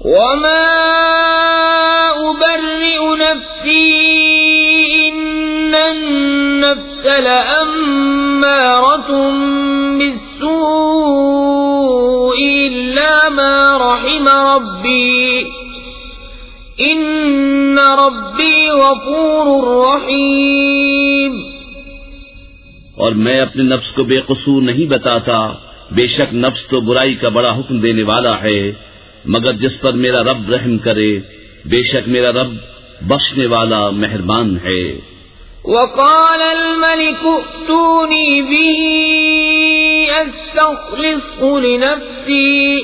وما أبرئ نفسي إن النفس لأمارة بالسوء إلا ما رحم ربي إن ربي غفور رحيم۔ اور میں اپنے نفس کو بے قصور نہیں بتاتا، بے شک نفس تو برائی کا بڑا حکم دینے والا ہے، مگر جس پر میرا رب رحم کرے، بے شک میرا رب بخشنے والا مہربان ہے۔ وقال الملك ائتوني به استخلصه لنفسي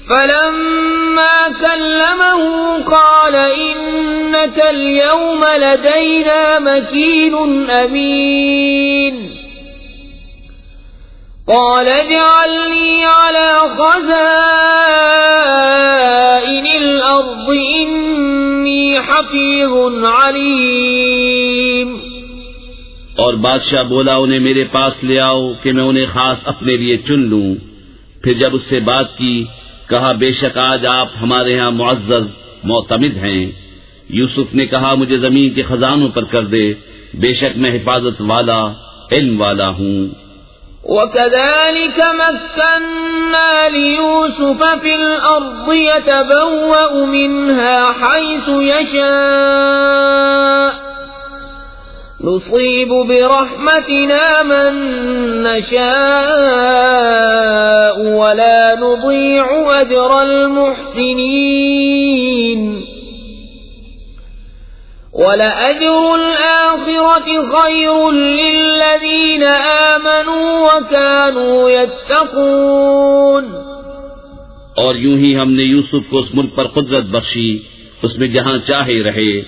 فلما كلمه قال إنك اليوم لدينا مكين أمين قال اجعلني على خزائن الأرض إني حفيظ عليم۔ اور بادشاہ بولا انہیں میرے پاس لے آؤ کہ میں انہیں خاص اپنے لیے چن لوں۔ پھر جب اس سے بات کی، کہا بے شک آج آپ ہمارے ہاں معزز معتمد ہیں۔ یوسف نے کہا مجھے زمین کے خزانوں پر کر دے، بے شک میں حفاظت والا علم والا ہوں۔ وَكَذَلِكَ مَكَّنَّا لِيُوسُفَ فِي الْأَرْضِ يَتَبَوَّأُ مِنْهَا حَيْثُ يَشَاءُ نُصِيبُ بِرَحْمَتِنَا مَن نَّشَاءُ وَلَا نُضِيعُ أَجْرَ الْمُحْسِنِينَ۔ وَلَأَجْرُ الْآخِرَةِ خَيْرٌ لِّلَّذِينَ آمَنُوا وَكَانُوا يَتَّقُونَ۔ اور یوں ہی ہم نے یوسف کو اس ملک پر قدرت بخشی، اس میں جہاں چاہے رہے،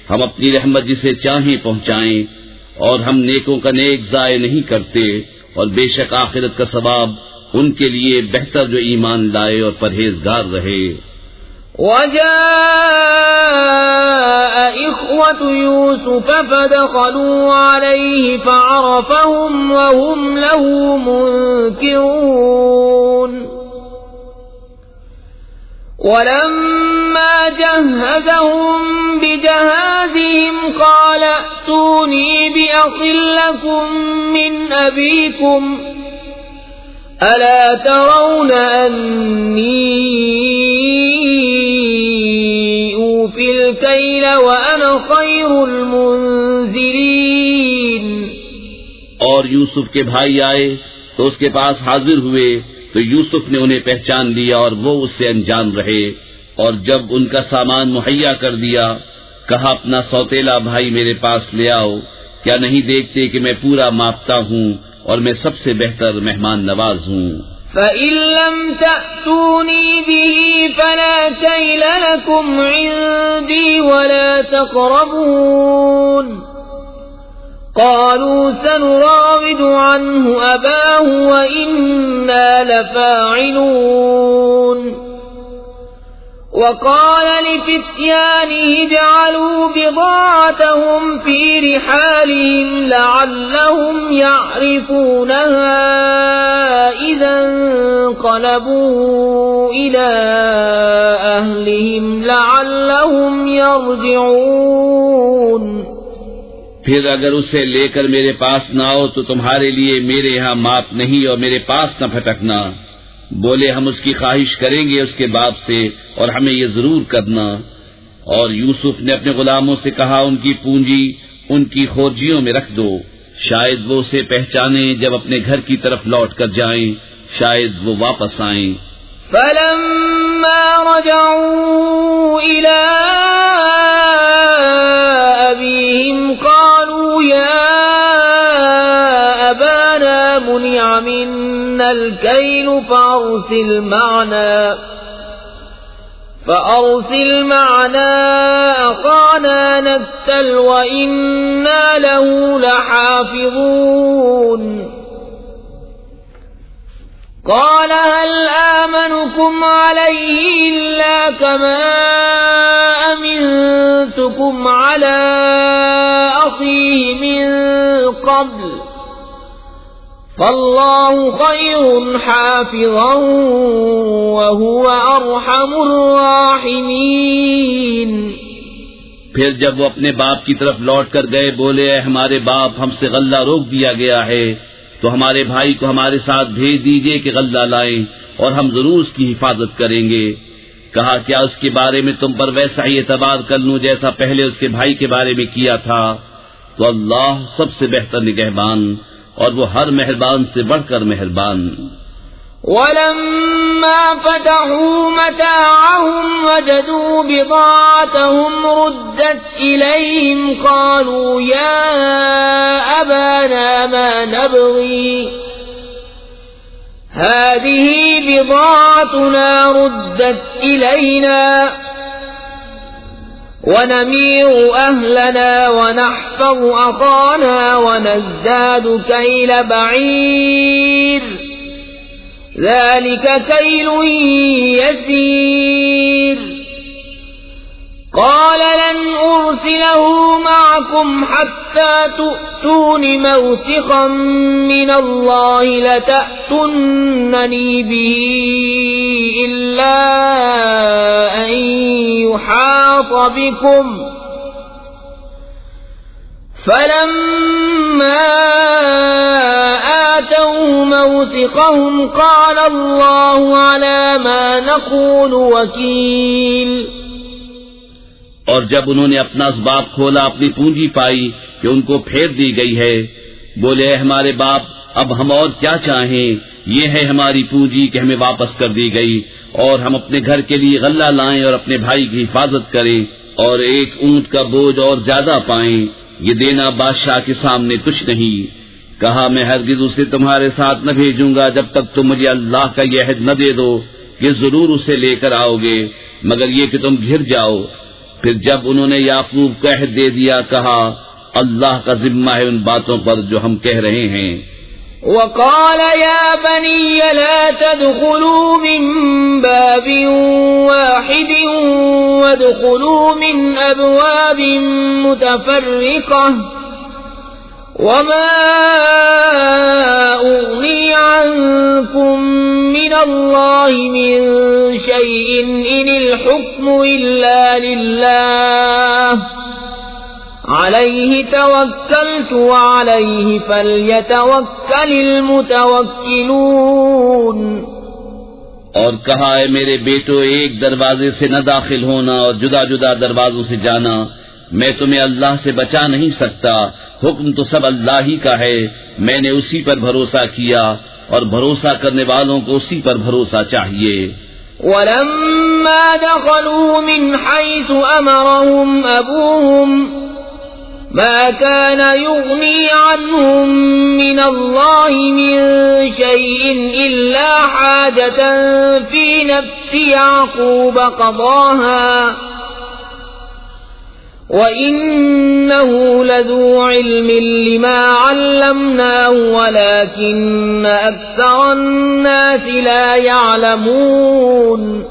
ہم اپنی رحمت جسے چاہیں پہنچائیں، اور ہم نیکوں کا نیک ضائع نہیں کرتے، اور بے شک آخرت کا ثواب ان کے لیے بہتر جو ایمان لائے اور پرہیزگار رہے۔ وجاء إخوة يوسف فدخلوا عليه فعرفهم وهم له منكرون ولما جهزهم بجهازهم قال ائتوني بأخ لكم من أبيكم ألا ترون أني أوفي الكيل وأنا خير المنزلين۔ اور یوسف کے بھائی آئے تو اس کے پاس حاضر ہوئے تو یوسف نے انہیں پہچان لیا اور وہ اس سے انجان رہے، اور جب ان کا سامان مہیا کر دیا کہا اپنا سوتیلا بھائی میرے پاس لے آؤ، کیا نہیں دیکھتے کہ میں پورا ماپتا ہوں اور میں سب سے بہتر مہمان نواز ہوں۔ فَإِن لَّمْ تَأْتُونِي بِهِ فَلَا كَيْلَ لَكُمْ عِندِي وَلَا تَقْرَبُونَ قَالُوا سَنُرَاوِدُ عَنْهُ أَبَاهُ وَإِنَّا لَفَاعِلُونَ وَقَالَ لِفِتْيَانِهِ اجْعَلُوا بِضَاعَتَهُمْ فِي رِحَالِهِمْ لَعَلَّهُمْ يَعْرِفُونَهَا إِذَا انقَلَبُوا إِلَىٰ أَهْلِهِمْ لَعَلَّهُمْ يَرْجِعُونَ۔ پھر اگر اسے لے کر میرے پاس نہ آؤ تو تمہارے لیے میرے ہاں ماپ نہیں اور میرے پاس نہ پھٹکنا۔ بولے ہم اس کی خواہش کریں گے اس کے باپ سے اور ہمیں یہ ضرور کرنا۔ اور یوسف نے اپنے غلاموں سے کہا ان کی پونجی ان کی خورجیوں میں رکھ دو، شاید وہ اسے پہچانیں جب اپنے گھر کی طرف لوٹ کر جائیں، شاید وہ واپس آئیں۔ فَلَمَّا رَجَعُوا إِلَىٰ أَبِيهِمْ قَالُوا يَا أَبَانَا مُنِعَ مِنَّا الْكَيْلُ فَأَرْسِلْ مَعَنَا أَخَانَا نَكْتَلْ وَإِنَّا لَهُ لَحَافِظُونَ قَالَ هَلْ آمَنُكُمْ عَلَيْهِ إِلَّا كَمَا أَمِنتُكُمْ عَلَىٰ أَخِيهِ مِن قَبْلُ فاللہ خیر حافظا وهو ارحم الراحمین۔ پھر جب وہ اپنے باپ کی طرف لوٹ کر گئے بولے اے ہمارے باپ ہم سے غلہ روک دیا گیا ہے تو ہمارے بھائی کو ہمارے ساتھ بھیج دیجئے کہ غلہ لائیں اور ہم ضرور اس کی حفاظت کریں گے۔ کہا کیا اس کے بارے میں تم پر ویسا ہی اعتبار کر لوں جیسا پہلے اس کے بھائی کے بارے میں کیا تھا؟ تو اللہ سب سے بہتر نگہبان اور وہ ہر مہربان سے بڑھ کر مہربان۔ وَلَمَّا فَتَحُوا مَتَاعَهُمْ وَجَدُوا بِضَاعَتَهُمْ رُدَّتْ إِلَيْهِمْ قَالُوا يَا أَبَانَا مَا نَبْغِي هَذِهِ بِضَاعَتُنَا رُدَّتْ إِلَيْنَا وَنَمِيرُ أَهْلَنَا وَنَحْفَظُ أَخَانَا وَنَزْدَادُ كَيْلَ بَعِيرٍ ذلك كيل يسير قال لن أرسله معكم حتى تؤتون موثقا من الله لتأتونني به إلا أن يحاط بكم فلما آتوا موثقهم قال الله على ما نقول وكيل۔ اور جب انہوں نے اپنا اسباب کھولا اپنی پونجی پائی کہ ان کو پھیر دی گئی ہے بولے اے ہمارے باپ اب ہم اور کیا چاہیں، یہ ہے ہماری پونجی کہ ہمیں واپس کر دی گئی اور ہم اپنے گھر کے لیے غلہ لائیں اور اپنے بھائی کی حفاظت کریں اور ایک اونٹ کا بوجھ اور زیادہ پائیں، یہ دینا بادشاہ کے سامنے کچھ نہیں۔ کہا میں ہرگز اسے تمہارے ساتھ نہ بھیجوں گا جب تک تم مجھے اللہ کا یہ عہد نہ دے دو کہ ضرور اسے لے کر آؤ گے مگر یہ کہ تم گھر جاؤ۔ پھر جب انہوں نے یعقوب کو عہد دے دیا کہا اللہ کا ذمہ ہے ان باتوں پر جو ہم کہہ رہے ہیں۔ وقال يا بني لا تدخلوا من باب واحد وادخلوا من أبواب متفرقة وما أغني عنكم من الله من شيء إن الحكم إلا لله عليه توكلت وعليه فليتوكل المتوكلون۔ اور کہا اے میرے بیٹو ایک دروازے سے نہ داخل ہونا اور جدا جدا دروازوں سے جانا، میں تمہیں اللہ سے بچا نہیں سکتا، حکم تو سب اللہ ہی کا ہے، میں نے اسی پر بھروسہ کیا اور بھروسہ کرنے والوں کو اسی پر بھروسہ چاہیے۔ وَلَمَّا دَخَلُوا مِنْ حَيْثُ أَمَرَهُمْ أَبُوهُمْ ما كان يغني عنهم من الله من شيء إلا حاجة في نفس يعقوب قضاها وَإِنَّهُ لَذُو عِلْمٍ لِمَا عَلَّمْنَاهُ وَلَكِنَّ أَكْثَرَ النَّاسِ لَا يَعْلَمُونَ۔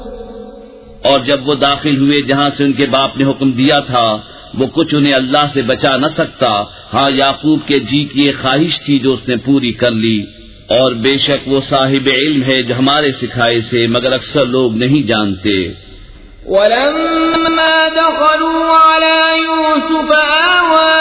اور جب وہ داخل ہوئے جہاں سے ان کے باپ نے حکم دیا تھا وہ کچھ انہیں اللہ سے بچا نہ سکتا، ہاں یعقوب کے جی کی ایک خواہش تھی جو اس نے پوری کر لی، اور بے شک وہ صاحب علم ہے جو ہمارے سکھائے سے مگر اکثر لوگ نہیں جانتے۔ وَلَمَّا دَخَلُوا عَلَى يُوسُفَ آوَى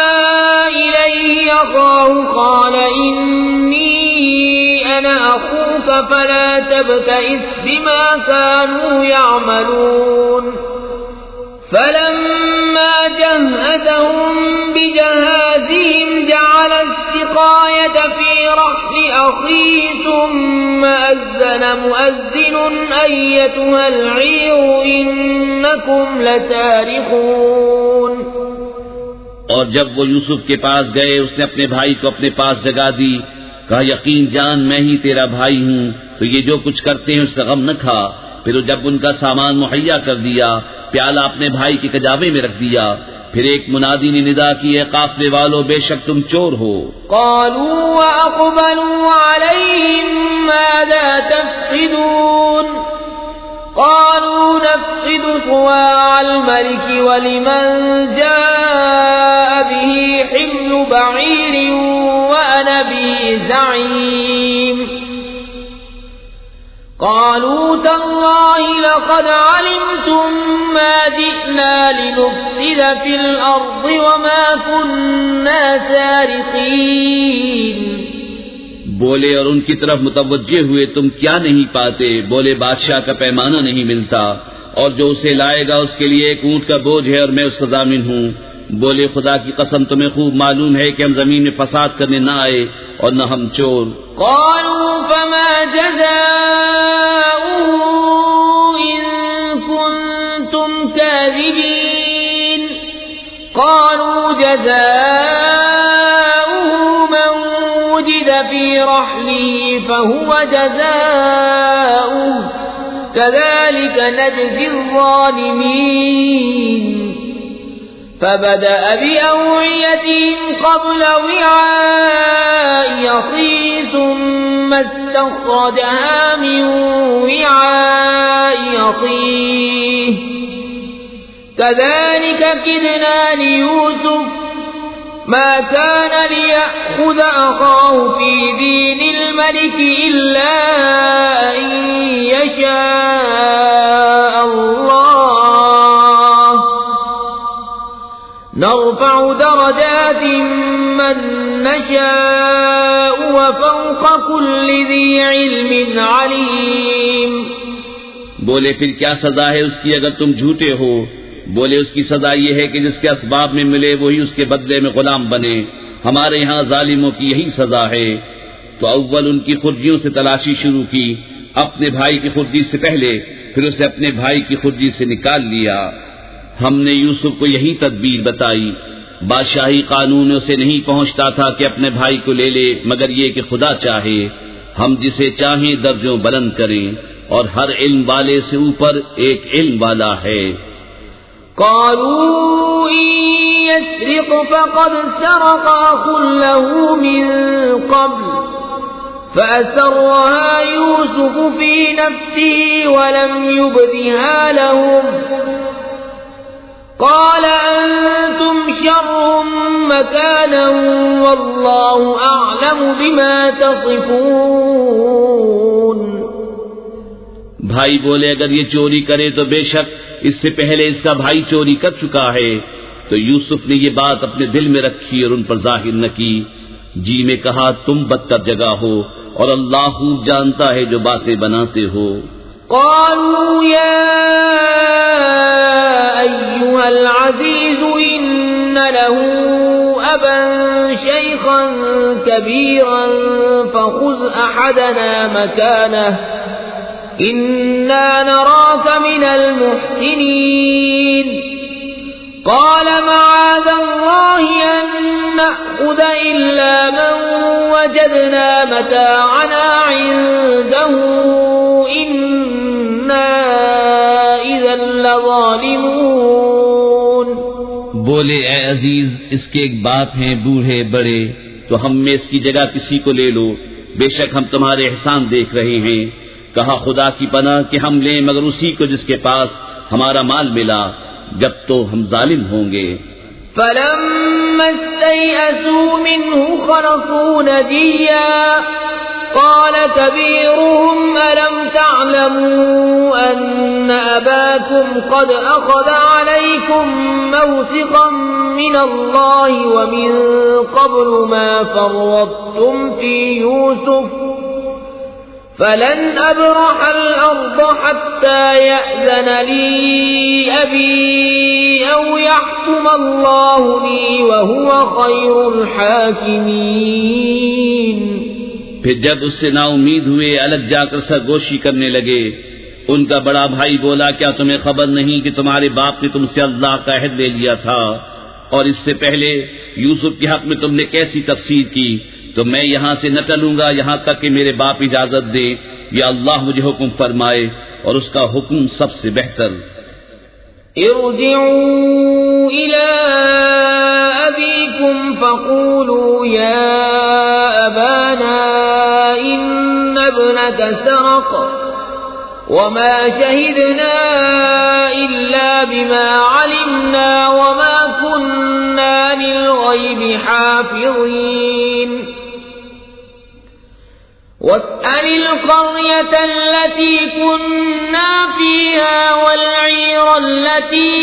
إِلَيْهِ أَخَاهُ قَالَ إِنِّي أَنَا أَخُوكَ فَلَا تَبْتَئِسْ بِمَا كَانُوا يَعْمَلُونَ فَلَمَّا جَهَّزَهُم بِجَهَازِهِمْ جَعَلَ السِّقَايَةَ فِي رَحْلِ أَخِيهِ ثُمَّ أَذَّنَ مُؤَذِّنٌ أَيَّتُهَا الْعِيرُ إِنَّكُمْ لَسَارِقُونَ۔ اور جب وہ یوسف کے پاس گئے اس نے اپنے بھائی کو اپنے پاس جگا دی، کہا یقین جان میں ہی تیرا بھائی ہوں، تو یہ جو کچھ کرتے ہیں اس کا غم نہ کھا۔ پھر جب ان کا سامان مہیا کر دیا پیالہ اپنے بھائی کے کجاوے میں رکھ دیا، پھر ایک منادی نے ندا کی اے قافلے والو بے شک تم چور ہو۔ قالوا وأقبلوا عليهم ماذا تفقدون قالوا نفقد صواع الملك ولمن جاء به حمل بعير وأنا به زعيم۔ قالوا تالله لقد علمتم ما جئنا لنفسد في الأرض وما كنا سارقين. بولے اور ان کی طرف متوجہ ہوئے تم کیا نہیں پاتے؟ بولے بادشاہ کا پیمانہ نہیں ملتا اور جو اسے لائے گا اس کے لیے ایک اونٹ کا بوجھ ہے اور میں اس کا ضامن ہوں. بولے خدا کی قسم تمہیں خوب معلوم ہے کہ ہم زمین میں فساد کرنے نہ آئے اور نہ ہم چور. قالوا فما جزاؤه إن كنتم كاذبين. قالوا جزاؤه من وجد في رحله فهو جزاؤه كذلك نجزي الظالمين. فبدأ بأوعيتهم قبل وعاء أخيه ثم استخرجها من وعاء أخيه كذلك كدنا ليوسف ما كان ليأخذ أخاه في دين الملك إلا أن يشاء الله نرفع درجات من نشاء وفوق كل ذي علم عليم. بولے پھر کیا سزا ہے اس کی اگر تم جھوٹے ہو؟ بولے اس کی سزا یہ ہے کہ جس کے اسباب میں ملے وہی اس کے بدلے میں غلام بنے. ہمارے یہاں ظالموں کی یہی سزا ہے. تو اول ان کی خرجیوں سے تلاشی شروع کی اپنے بھائی کی خرجی سے پہلے، پھر اسے اپنے بھائی کی خرجی سے نکال لیا. ہم نے یوسف کو یہی تدبیر بتائی. بادشاہی قانون اسے نہیں پہنچتا تھا کہ اپنے بھائی کو لے لے مگر یہ کہ خدا چاہے ہم جسے چاہیں درجوں بلند کریں اور ہر علم والے سے اوپر ایک علم والا ہے. قالوا إن يسرق فقد سرق أخ له من قبل فأسرها يوسف في نفسه ولم يبدها لهم قال أنتم شر مكانا والله أعلم بما تصفون. بھائی بولے اگر یہ چوری کرے تو بے شک اس سے پہلے اس کا بھائی چوری کر چکا ہے. تو یوسف نے یہ بات اپنے دل میں رکھی اور ان پر ظاہر نہ کی. جی میں کہا تم بدتر جگہ ہو اور اللہ خوب جانتا ہے جو باتیں بناتے ہو. قالوا يا أيها العزيز إن له أبا شيخا كبيرا فخذ أحدنا مكانه إنا نراك من المحسنين. قال معاذ الله أن نأخذ إلا من وجدنا متاعنا عنده إنا إذا لظالمون. بولے اے عزیز اس کے ایک باپ ہیں بوڑھے بڑے تو ہم میں اس کی جگہ کسی کو لے لو. بے شک ہم تمہارے احسان دیکھ رہے ہیں. کہا خدا کی پناہ کہ ہم لیں مگر اسی کو جس کے پاس ہمارا مال ملا جب تو ہم ظالم ہوں گے. فلما استيئسوا منه خلصوا نجيا قال كبيرهم ألم تعلموا أن أباكم قد أخذ عليكم موثقا من الله ومن قبل ما فرطتم في يوسف فلن أبرح الأرض حتى يأذن لي أبي أو يحكم الله لي وهو خير الحاكمين. پھر جب اس سے نا امید ہوئے الگ جا کر سرگوشی کرنے لگے. ان کا بڑا بھائی بولا کیا تمہیں خبر نہیں کہ تمہارے باپ نے تم سے اللہ کا عہد لے لیا تھا اور اس سے پہلے یوسف کے حق میں تم نے کیسی تفسیر کی؟ تو میں یہاں سے نہ چلوں گا یہاں تک کہ میرے باپ اجازت دے یا اللہ مجھے حکم فرمائے اور اس کا حکم سب سے بہتر. ارجعوا إلى أبيكم فقولوا يا أبانا إن ابنك سرق وما شهدنا إلا بما علمنا وما كنا للغيب حافظين. واسأل القرية التي كنا فيها والعير التي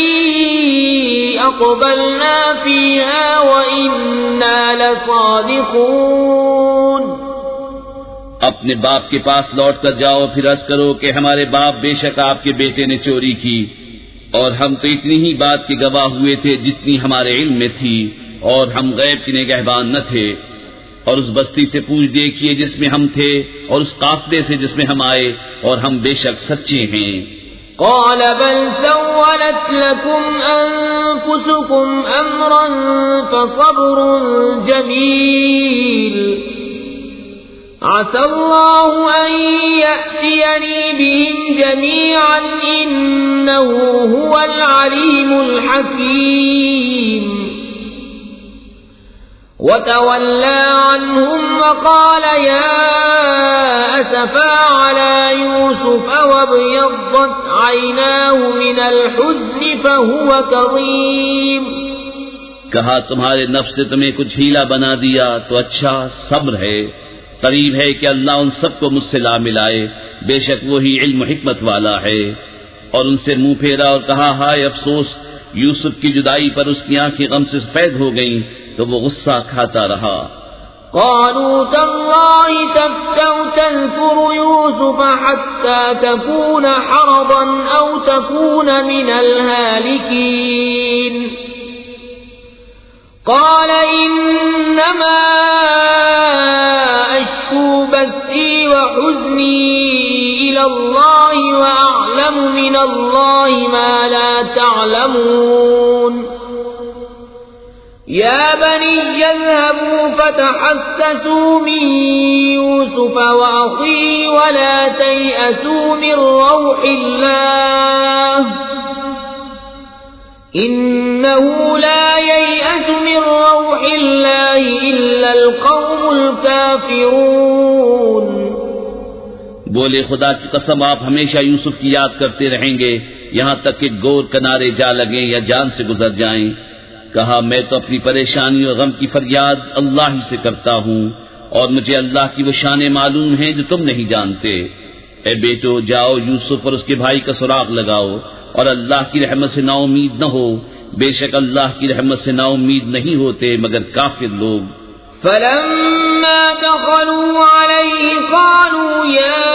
أقبلنا فيها وإنا لصادقون. اپنے باپ کے پاس لوٹ کر جاؤ، پھر عرض کرو کہ ہمارے باپ بے شک آپ کے بیٹے نے چوری کی، اور ہم تو اتنی ہی بات کے گواہ ہوئے تھے جتنی ہمارے علم میں تھی، اور ہم غیب کے نگہبان نہ تھے. اور اس بستی سے پوچھ دیکھیے جس میں ہم تھے، اور اس قافلے سے جس میں ہم آئے، اور ہم بے شک سچے ہیں. قال بل سولت لكم أنفسكم أمرا فصبر جميل عسى الله أن يأتيني بهم جميعا إنه هو العليم الحكيم. وتولى عنهم وقال يا أسفا على يوسف وابيضت عيناه من الحزن فهو كظيم. کہا تمہارے نفس نے تمہیں کچھ ہیلا بنا دیا تو اچھا، صبر ہے. قریب ہے کہ اللہ ان سب کو مجھ سے لا ملائے، بے شک وہی علم و حکمت والا ہے. اور ان سے منہ پھیرا اور کہا ہائے افسوس، یوسف کی جدائی پر اس کی آنکھیں غم سے سفید ہو گئیں تو وہ غصہ کھاتا رہا. قالوا تالله تفتأ تذكر يوسف حتى تكون حرضا أو تكون من الهالكين. قال إنما أشكو بثي وحزني إلى الله وأعلم من الله ما لا تعلمون. يا بني اذهبوا فتحسسوا من يوسف وأخيه ولا تيأسوا من روح الله إنه لا ييأس من روح الله إلا القوم الكافرون. بولے خدا کی قسم آپ ہمیشہ یوسف کی یاد کرتے رہیں گے یہاں تک کہ گور کنارے جا لگیں یا جان سے گزر جائیں. کہا میں تو اپنی پریشانی اور غم کی فریاد اللہ ہی سے کرتا ہوں، اور مجھے اللہ کی وہ شانیں معلوم ہیں جو تم نہیں جانتے. اے بیٹو جاؤ یوسف اور اس کے بھائی کا سراغ لگاؤ، اور اللہ کی رحمت سے نا امید نہ ہو، بے شک اللہ کی رحمت سے نا امید نہیں ہوتے مگر کافر لوگ. فلما دخلوا عليه قالوا يا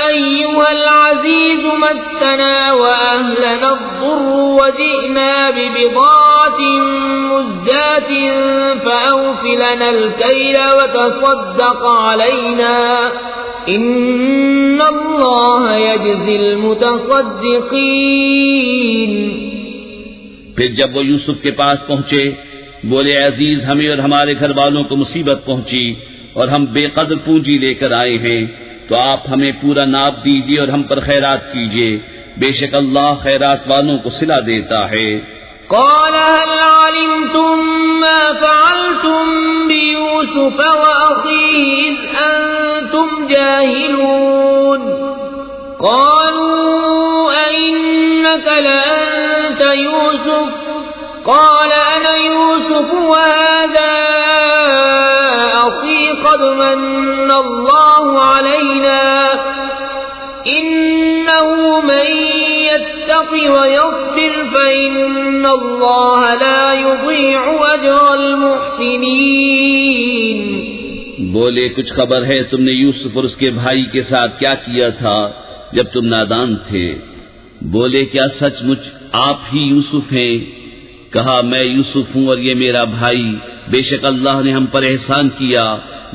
أيها العزيز مسنا وأهلنا الضر وجئنا ببضاعة مزجاة فأوف لنا الكيل وتصدق علينا إن الله يجزي المتصدقين. پھر جب وہ یوسف کے پاس پہنچے بولے عزیز ہمیں اور ہمارے گھر والوں کو مصیبت پہنچی اور ہم بے قدر پونجی لے کر آئے ہیں، تو آپ ہمیں پورا ناپ دیجیے اور ہم پر خیرات کیجیے، بے شک اللہ خیرات والوں کو صلہ دیتا ہے. قال هل علمتم ما فعلتم بيوسف وأخيه إذ أنتم جاهلون. قالوا أئنك لأنت يوسف قال أنا يوسف وهذا أخي قد من الله علينا إنه من يتق ويصبر فإن الله لا يضيع أجر المحسنين. بولے کچھ خبر ہے تم نے یوسف اور اس کے بھائی کے ساتھ کیا کیا تھا جب تم نادان تھے؟ بولے کیا سچ مچ آپ ہی یوسف ہیں؟ کہا میں یوسف ہوں اور یہ میرا بھائی، بے شک اللہ نے ہم پر احسان کیا،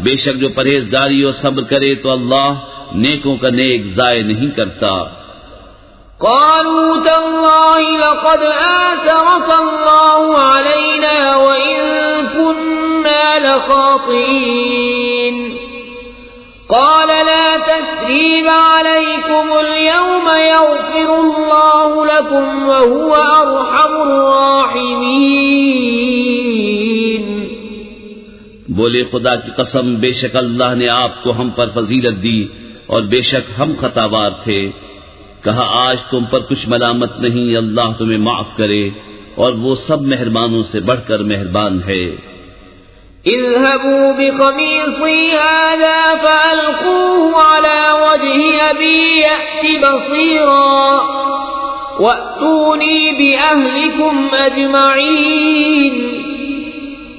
بے شک جو پرہیزگاری اور صبر کرے تو اللہ نیکوں کا نیک ضائع نہیں کرتا. قالوا تالله لقد آثرك الله علينا وإن كنا لخاطئين. قال لا تثريب عليكم اليوم يغفر الله لكم وهو أرحم الراحمين. بولے خدا کی قسم بے شک اللہ نے آپ کو ہم پر فضیلت دی اور بے شک ہم خطاوار تھے. کہا آج تم پر کچھ ملامت نہیں، اللہ تمہیں معاف کرے اور وہ سب مہربانوں سے بڑھ کر مہربان ہے. اذهبوا بقميصي هذا فألقوه على وجه أبي يأت بصيرا وأتوني بأهلكم أجمعين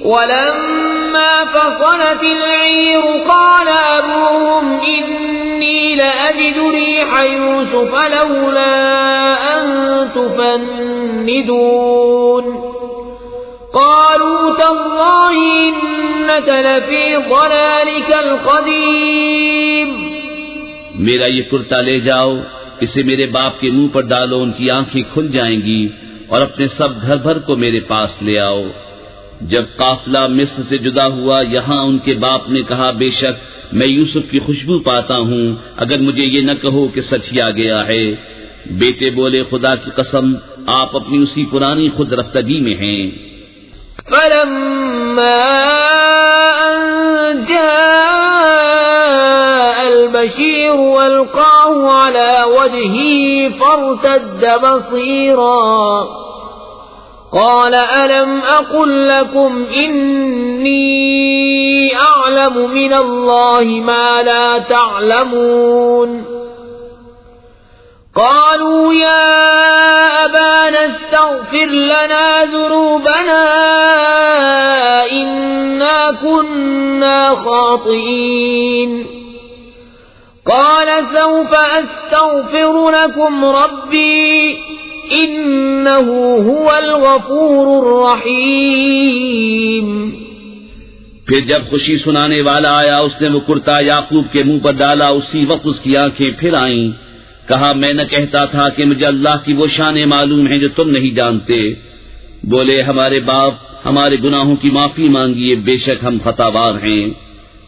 ولما فصلت العير قال أبوهم إني لأجد ريح يوسف لولا أن تفندون قالوا تالله إنك لفي ضلالك القديم. میرا یہ کرتا لے جاؤ، اسے میرے باپ کے منہ پر ڈالو، ان کی آنکھیں کھل جائیں گی، اور اپنے سب گھر بھر کو میرے پاس لے آؤ. جب قافلہ مصر سے جدا ہوا، یہاں ان کے باپ نے کہا بے شک میں یوسف کی خوشبو پاتا ہوں، اگر مجھے یہ نہ کہو کہ سچ ہی آ گیا ہے. بیٹے بولے خدا کی قسم آپ اپنی اسی پرانی خود رفتگی میں ہیں. فلما أن جاء البشير والقاه على وجهه فارتد بصيرا قال ألم أقل لكم إني أعلم من الله ما لا تعلمون قالوا يا أبانا استغفر لنا ذنوبنا إنا كنا خاطئين قال سوف أستغفر لكم ربي إنه هو الغفور الرحيم. پھر جب خوشی سنانے والا آیا اس نے وہ کرتا یعقوب کے منہ پر ڈالا، اسی وقت اس کی آنکھیں پھر آئیں. کہا میں نہ کہتا تھا کہ مجھے اللہ کی وہ شانیں معلوم ہیں جو تم نہیں جانتے. بولے ہمارے باپ ہمارے گناہوں کی معافی مانگیے، بے شک ہم خطاوار ہیں.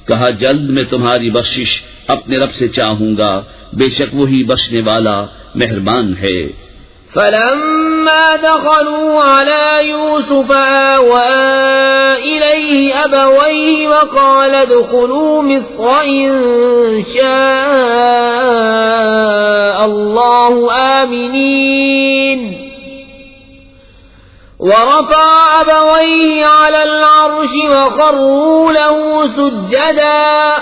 کہا جلد میں تمہاری بخشش اپنے رب سے چاہوں گا، بے شک وہی بخشنے والا مہربان ہے. فلما دخلوا على يوسف آوى إليه أبويه وقال ادخلوا مصر إن شاء الله آمنين ورفع أبويه على العرش وخروا له سجدا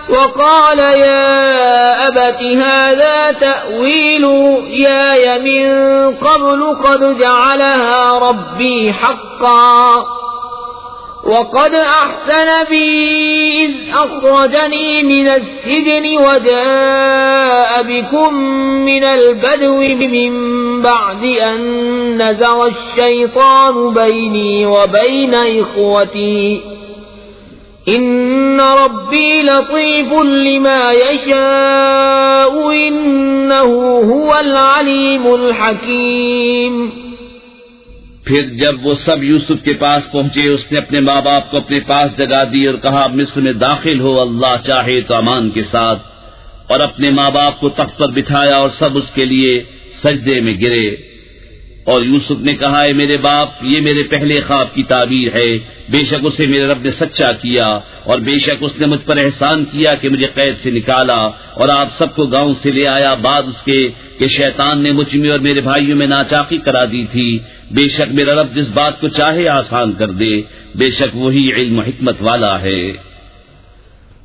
وقال يا أبت هذا تأويل رؤياي من قبل قد جعلها ربي حقا وقد أحسن بي إذ أخرجني من السجن وجاء بكم من البدو من بعد أن نزغ الشيطان بيني وبين إخوتي إن ربي لطيف لما يشاء إنه هو العليم الحكيم. پھر جب وہ سب یوسف کے پاس پہنچے اس نے اپنے ماں باپ کو اپنے پاس جگا دی اور کہا مصر میں داخل ہو، اللہ چاہے تو امان کے ساتھ، اور اپنے ماں باپ کو تخت پر بٹھایا اور سب اس کے لیے سجدے میں گرے. اور یوسف نے کہا اے میرے باپ یہ میرے پہلے خواب کی تعبیر ہے، بے شک اسے میرے رب نے سچا کیا، اور بے شک اس نے مجھ پر احسان کیا کہ مجھے قید سے نکالا اور آپ سب کو گاؤں سے لے آیا بعد اس کے کہ شیطان نے مجھ میں اور میرے بھائیوں میں ناچاقی کرا دی تھی. بے شک میرا رب جس بات کو چاہے آسان کر دے، بے شک وہی علم و حکمت والا ہے.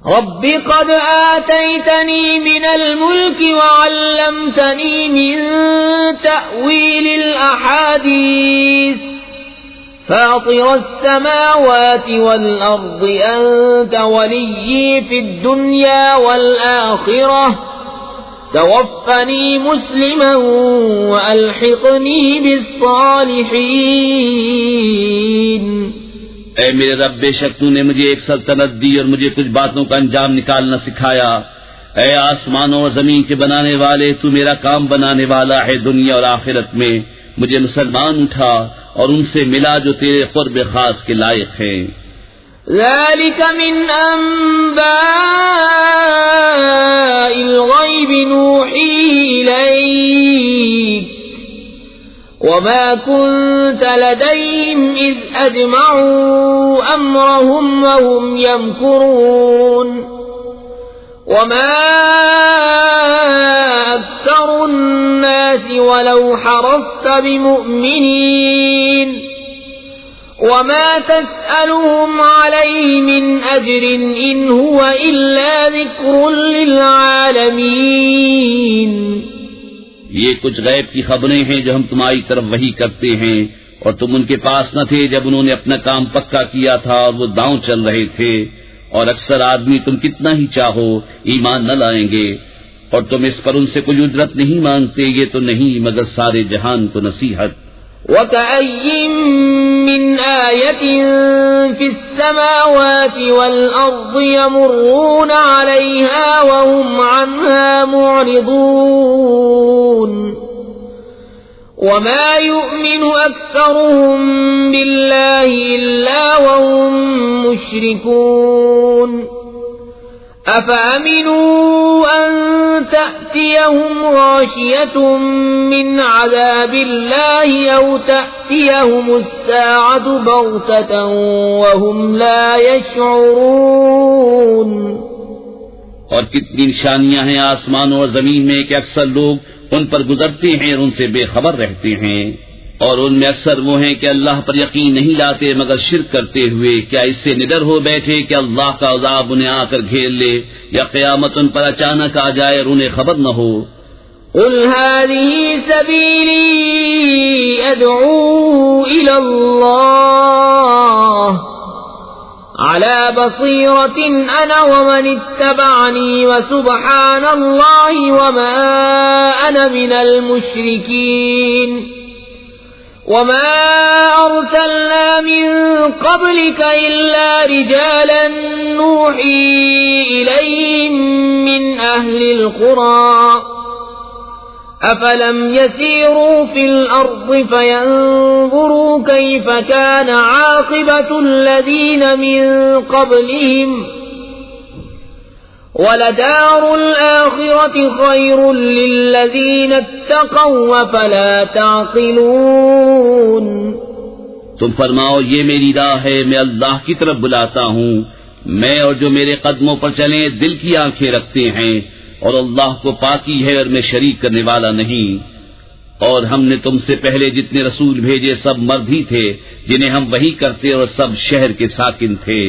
رب قد آتيتني من الملك وعلمتني من تأويل الأحاديث فاطر السماوات والأرض أنت ولي في الدنيا والآخرة توفني مسلما وألحقني بالصالحين. اے میرے رب بے شک تو نے مجھے ایک سلطنت دی اور مجھے کچھ باتوں کا انجام نکالنا سکھایا. اے آسمانوں اور زمین کے بنانے والے تو میرا کام بنانے والا ہے دنیا اور آخرت میں. مجھے مسلمان اٹھا اور ان سے ملا جو تیرے قرب خاص کے لائق ہیں. ذلك من أنباء الغيب نوحيه إليك وما كنت لديهم إذ أجمعوا أمرهم وهم يمكرون وما أكثر الناس ولو حرصت بمؤمنين وما تسألهم عليه من أجر إن هو إلا ذكر للعالمين. یہ کچھ غیب کی خبریں ہیں جو ہم تمہاری طرف وحی کرتے ہیں، اور تم ان کے پاس نہ تھے جب انہوں نے اپنا کام پکا کیا تھا اور وہ داؤں چل رہے تھے، اور اکثر آدمی تم کتنا ہی چاہو ایمان نہ لائیں گے، اور تم اس پر ان سے کوئی اجرت نہیں مانگتے، یہ تو نہیں مگر سارے جہان کو نصیحت. وَكَأَيٍّ مِّنْ آيَةٍ فِي السَّمَاوَاتِ وَالْأَرْضِ يَمُرُّونَ عَلَيْهَا وَهُمْ عَنْهَا مُعْرِضُونَ وَمَا يُؤْمِنُ أَكْثَرُهُم بِاللَّهِ إِلَّا وَهُم مُّشْرِكُونَ. أَفَأَمِنُوا أَن تَأْتِيَهُمْ غَاشِيَةٌ مِّنْ عَذَابِ اللَّهِ أَوْ تَأْتِيَهُمُ السَّاعَةُ بَغْتَةً وَهُمْ لَا يَشْعُرُونَ. اور کتنی نشانیاں ہیں آسمانوں اور زمین میں کہ اکثر لوگ ان پر گزرتے ہیں اور ان سے بے خبر رہتے ہیں، اور ان میں اکثر وہ ہیں کہ اللہ پر یقین نہیں لاتے مگر شرک کرتے ہوئے. کیا اس سے نڈر ہو بیٹھے کہ اللہ کا عذاب انہیں آ کر گھیر لے، یا قیامت ان پر اچانک آ جائے اور انہیں خبر نہ ہو؟ قل هذه سبيلي أدعو إلى الله على بصيرة أنا ومن اتبعني وسبحان الله وما أنا من المشركين. وما أرسلنا من قبلك إلا رجالا نوحي إليهم من أهل القرى أفلم يسيروا في الأرض فينظروا كيف كان عاقبة الذين من قبلهم وَلَدَارُ الْآخِرَةِ خَيْرٌ لِّلَّذِينَ اتَّقَوْا أَفَلَا تَعْقِلُونَ. تم فرماؤ یہ میری راہ ہے، میں اللہ کی طرف بلاتا ہوں، میں اور جو میرے قدموں پر چلیں دل کی آنکھیں رکھتے ہیں، اور اللہ کو پاکی ہے اور میں شریک کرنے والا نہیں. اور ہم نے تم سے پہلے جتنے رسول بھیجے سب مرد ہی تھے جنہیں ہم وحی کرتے، اور سب شہر کے ساکن تھے.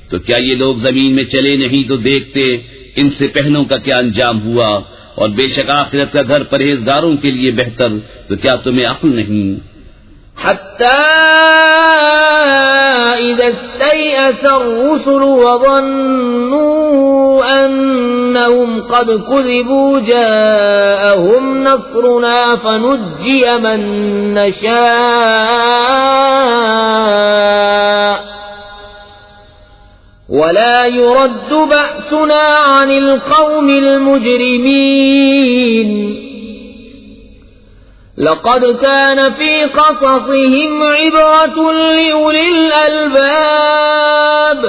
تو کیا یہ لوگ زمین میں چلے نہیں تو دیکھتے ان سے پہلوں کا کیا انجام ہوا؟ اور بے شک آخرت کا گھر پرہیزگاروں کے لیے بہتر. تو کیا تمہیں عقل نہیں؟ حتى إذا استيأس الرسل وظنوا أنهم قد كذبوا جاءهم نصرنا فنجي من نشاء ولا يرد بأسنا عن القوم المجرمين. لقد كان في قصصهم عبرة لأولي الألباب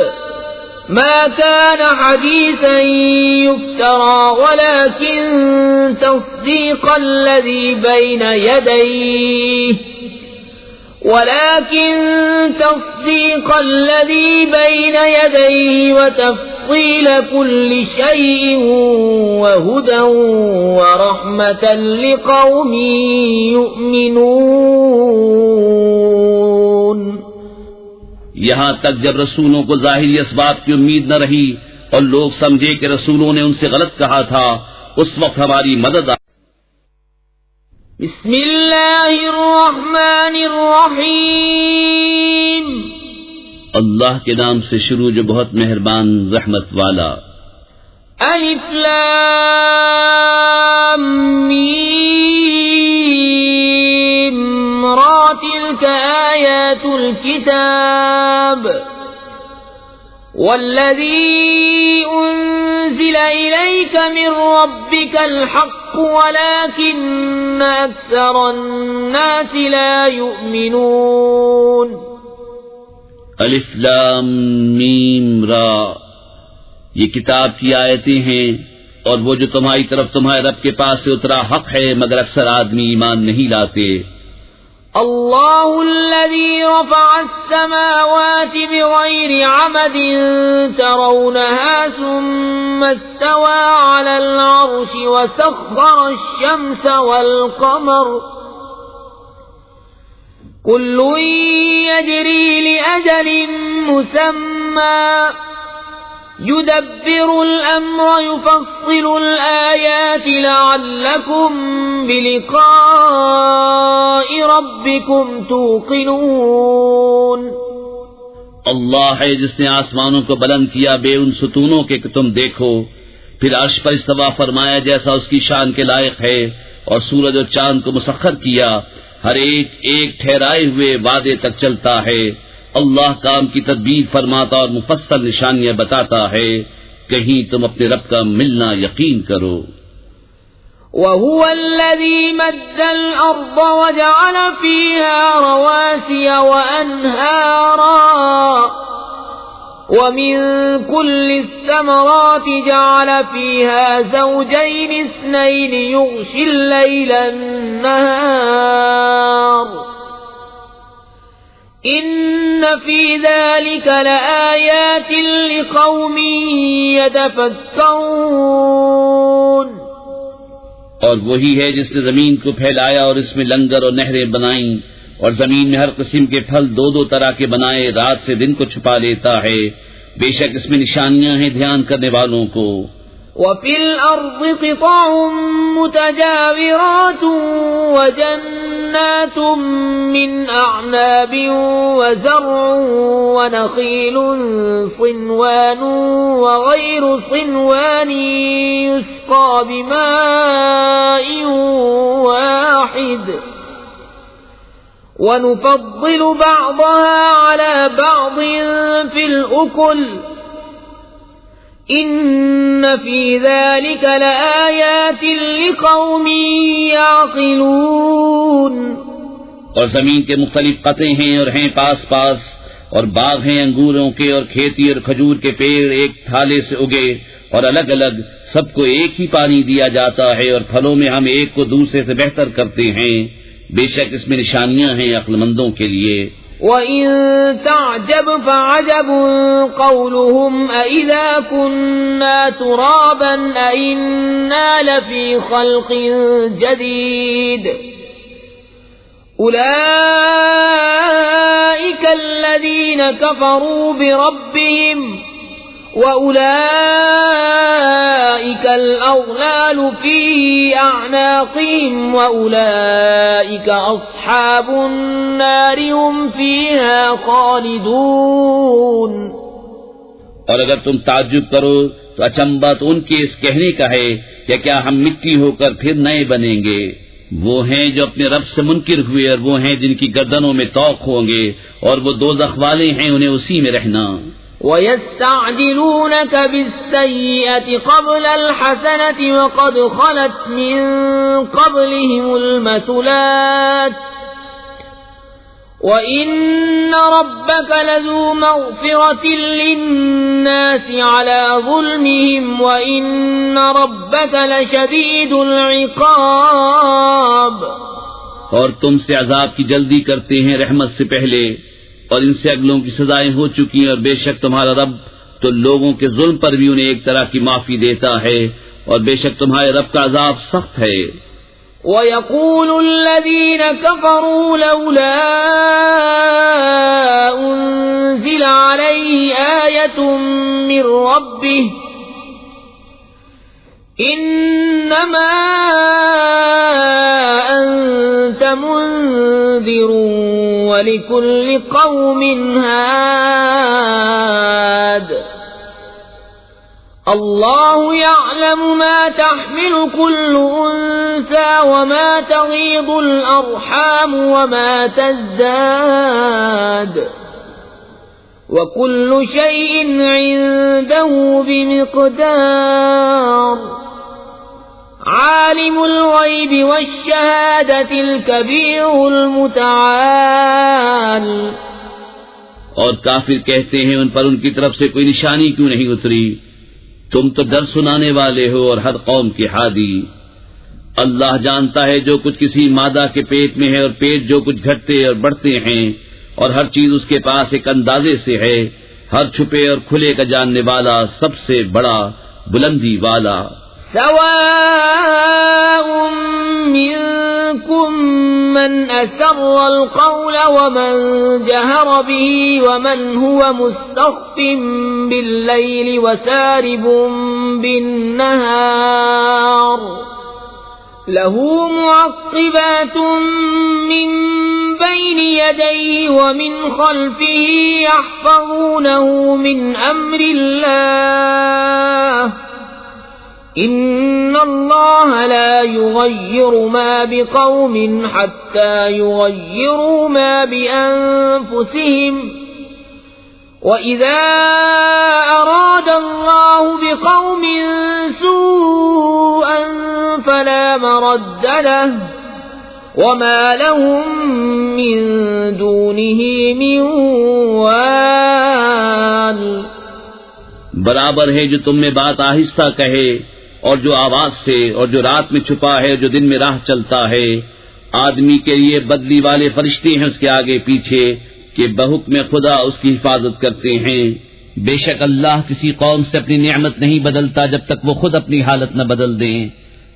ما كان حديثا يفترى ولكن تصديق الذي بين يديه وتفصيل كل شيء وهدى ورحمة لقوم يؤمنون. یہاں تک جب رسولوں کو ظاہری اسباب کی امید نہ رہی اور لوگ سمجھے کہ رسولوں نے ان سے غلط کہا تھا، اس وقت ہماری مدد بسم اللہ الرحمن الرحیم. اللہ کے نام سے شروع جو بہت مہربان رحمت والا. الف لام میم را تلک آیات الكتاب والذی انزل الیک من ربک الحق ولكن اکثر الناس لا یؤمنون. الف لام میم را، یہ کتاب کی آیتیں ہیں، اور وہ جو تمہاری طرف تمہارے رب کے پاس سے اترا حق ہے، مگر اکثر آدمی ایمان نہیں لاتے. اللہ الذی رفع السماوات بغیر عمد ترونها ثم استوى على العرش وسخر الشمس والقمر كل يجري لأجل مسمى يدبر الأمر يفصل الآيات لعلكم بلقاء ربكم توقنون. اللہ ہے جس نے آسمانوں کو بلند کیا بے ان ستونوں کے کہ تم دیکھو، پھر عرش پر استوا فرمایا جیسا اس کی شان کے لائق ہے، اور سورج اور چاند کو مسخر کیا، ہر ایک ایک ٹھہرائے ہوئے وعدے تک چلتا ہے. اللہ کام کی تدبیر فرماتا اور مفصل نشانیاں بتاتا ہے، کہیں تم اپنے رب کا ملنا یقین کرو. وَهُوَ الَّذِي مَدَّ الْأَرْضَ وَجَعَلَ فِيهَا رَوَاسِيَ وَأَنْهَارًا وَمِن كُلِّ الثَّمَرَاتِ جَعَلَ فِيهَا زَوْجَيْنِ اثْنَيْنِ يُغْشِي اللَّيْلَ النَّهَارَ إِنَّ فِي ذَلِكَ لَآيَاتٍ لِقَوْمٍ يَتَفَكَّرُونَ. اور وہی ہے جس نے زمین کو پھیلایا اور اس میں لنگر اور نہریں بنائیں، اور زمین میں ہر قسم کے پھل دو دو طرح کے بنائے، رات سے دن کو چھپا لیتا ہے، بے شک اس میں نشانیاں ہیں دھیان کرنے والوں کو. وَفِي الْأَرْضِ قِطَعٌ مُتَجَاوِرَاتٌ وَجَنَّاتٌ مِّنْ أَعْنَابٍ وَزَرْعٌ وَنَخِيلٌ صِنْوَانٌ وَغَيْرُ صِنْوَانٍ يُسْقَىٰ بِمَاءٍ وَاحِدٍ وَنُفَضِّلُ بَعْضَهَا عَلَى بَعْضٍ فِي الْأُكُلِ إِنَّ فِي ذَلِكَ لَآيَاتٍ لِقَوْمٍ يَعْقِلُونَ. اور زمین کے مختلف قطعے ہیں اور ہیں پاس پاس، اور باغ ہیں انگوروں کے اور کھیتی اور کھجور کے پیڑ ایک تھالے سے اگے اور الگ الگ، سب کو ایک ہی پانی دیا جاتا ہے، اور پھلوں میں ہم ایک کو دوسرے سے بہتر کرتے ہیں، بے شک اس میں نشانیاں ہیں عقل مندوں کے لیے. وَإِن تَعْجَبْ فَعَجَبٌ قَوْلُهُمْ أَإِذَا كُنَّا تُرَابًا أَإِنَّا لَفِي خَلْقٍ جَدِيدٍ أُولَئِكَ الَّذِينَ كَفَرُوا بِرَبِّهِمْ وَأُولَئِكَ الْأَغْلَالُ فِي أَعْنَاقِهِمْ وَأُولَئِكَ أَصْحَابُ النَّارِ هُمْ فِيهَا خَالِدُونَ. اور اگر تم تعجب کرو تو اچنبا تو ان کے اس کہنے کا ہے کہ کیا ہم مٹی ہو کر پھر نئے بنیں گے. وہ ہیں جو اپنے رب سے منکر ہوئے، اور وہ ہیں جن کی گردنوں میں طوق ہوں گے، اور وہ دوزخ والے ہیں، انہیں اسی میں رہنا. وَيَسْتَعْجِلُونَكَ بِالسَّيِّئَةِ قَبْلَ الْحَسَنَةِ وَقَدْ خَلَتْ مِن قَبْلِهِمُ الْمَثُلَاتُ وَإِنَّ رَبَّكَ لَذُو مَغْفِرَةٍ لِلنَّاسِ عَلَى ظُلْمِهِمْ وَإِنَّ رَبَّكَ لَشَدِيدُ الْعِقَابِ. اور تم سے عذاب کی جلدی کرتے ہیں رحمت سے پہلے، اور ان سے اگلوں کی سزائیں ہو چکی ہیں، اور بے شک تمہارا رب تو لوگوں کے ظلم پر بھی انہیں ایک طرح کی معافی دیتا ہے، اور بے شک تمہارے رب کا عذاب سخت ہے. وَيَقُولُ الَّذِينَ كَفَرُوا لَوْلَا أُنزِلَ عَلَيْهِ آيَةٌ مِّن رَّبِّهِ إِنَّمَا أَنتَ مُنذِرٌ وَلِكُلِّ قَوْمٍ هَادٍ. اللہ يعلم ما تحمل كل انثى وما تغيض الارحام وما تزداد وكل شيء عنده بمقدار. عالم الغيب والشهادة الكبير المتعال. اور کافر کہتے ہیں ان پر ان کی طرف سے کوئی نشانی کیوں نہیں اتری؟ تم تو ڈر سنانے والے ہو اور ہر قوم کے ہادی. اللہ جانتا ہے جو کچھ کسی مادہ کے پیٹ میں ہے، اور پیٹ جو کچھ گھٹتے اور بڑھتے ہیں، اور ہر چیز اس کے پاس ایک اندازے سے ہے. ہر چھپے اور کھلے کا جاننے والا، سب سے بڑا، بلندی والا. سواء منكم من أسر القول ومن جهر به ومن هو مستخف بالليل وسارب بالنهار له معقبات من بين يديه ومن خلفه يحفظونه من أمر الله إن الله لا يغير ما بقوم حتى يغيروا ما بأنفسهم وإذا أراد الله بقوم سوءا فلا مرد له وما لهم من دونه من وال. برابر ہے جو تم میں بات آہستہ کہے اور جو آواز سے، اور جو رات میں چھپا ہے، جو دن میں راہ چلتا ہے. آدمی کے لیے بدلی والے فرشتے ہیں اس کے آگے پیچھے کہ بحکم خدا اس کی حفاظت کرتے ہیں. بے شک اللہ کسی قوم سے اپنی نعمت نہیں بدلتا جب تک وہ خود اپنی حالت نہ بدل دیں،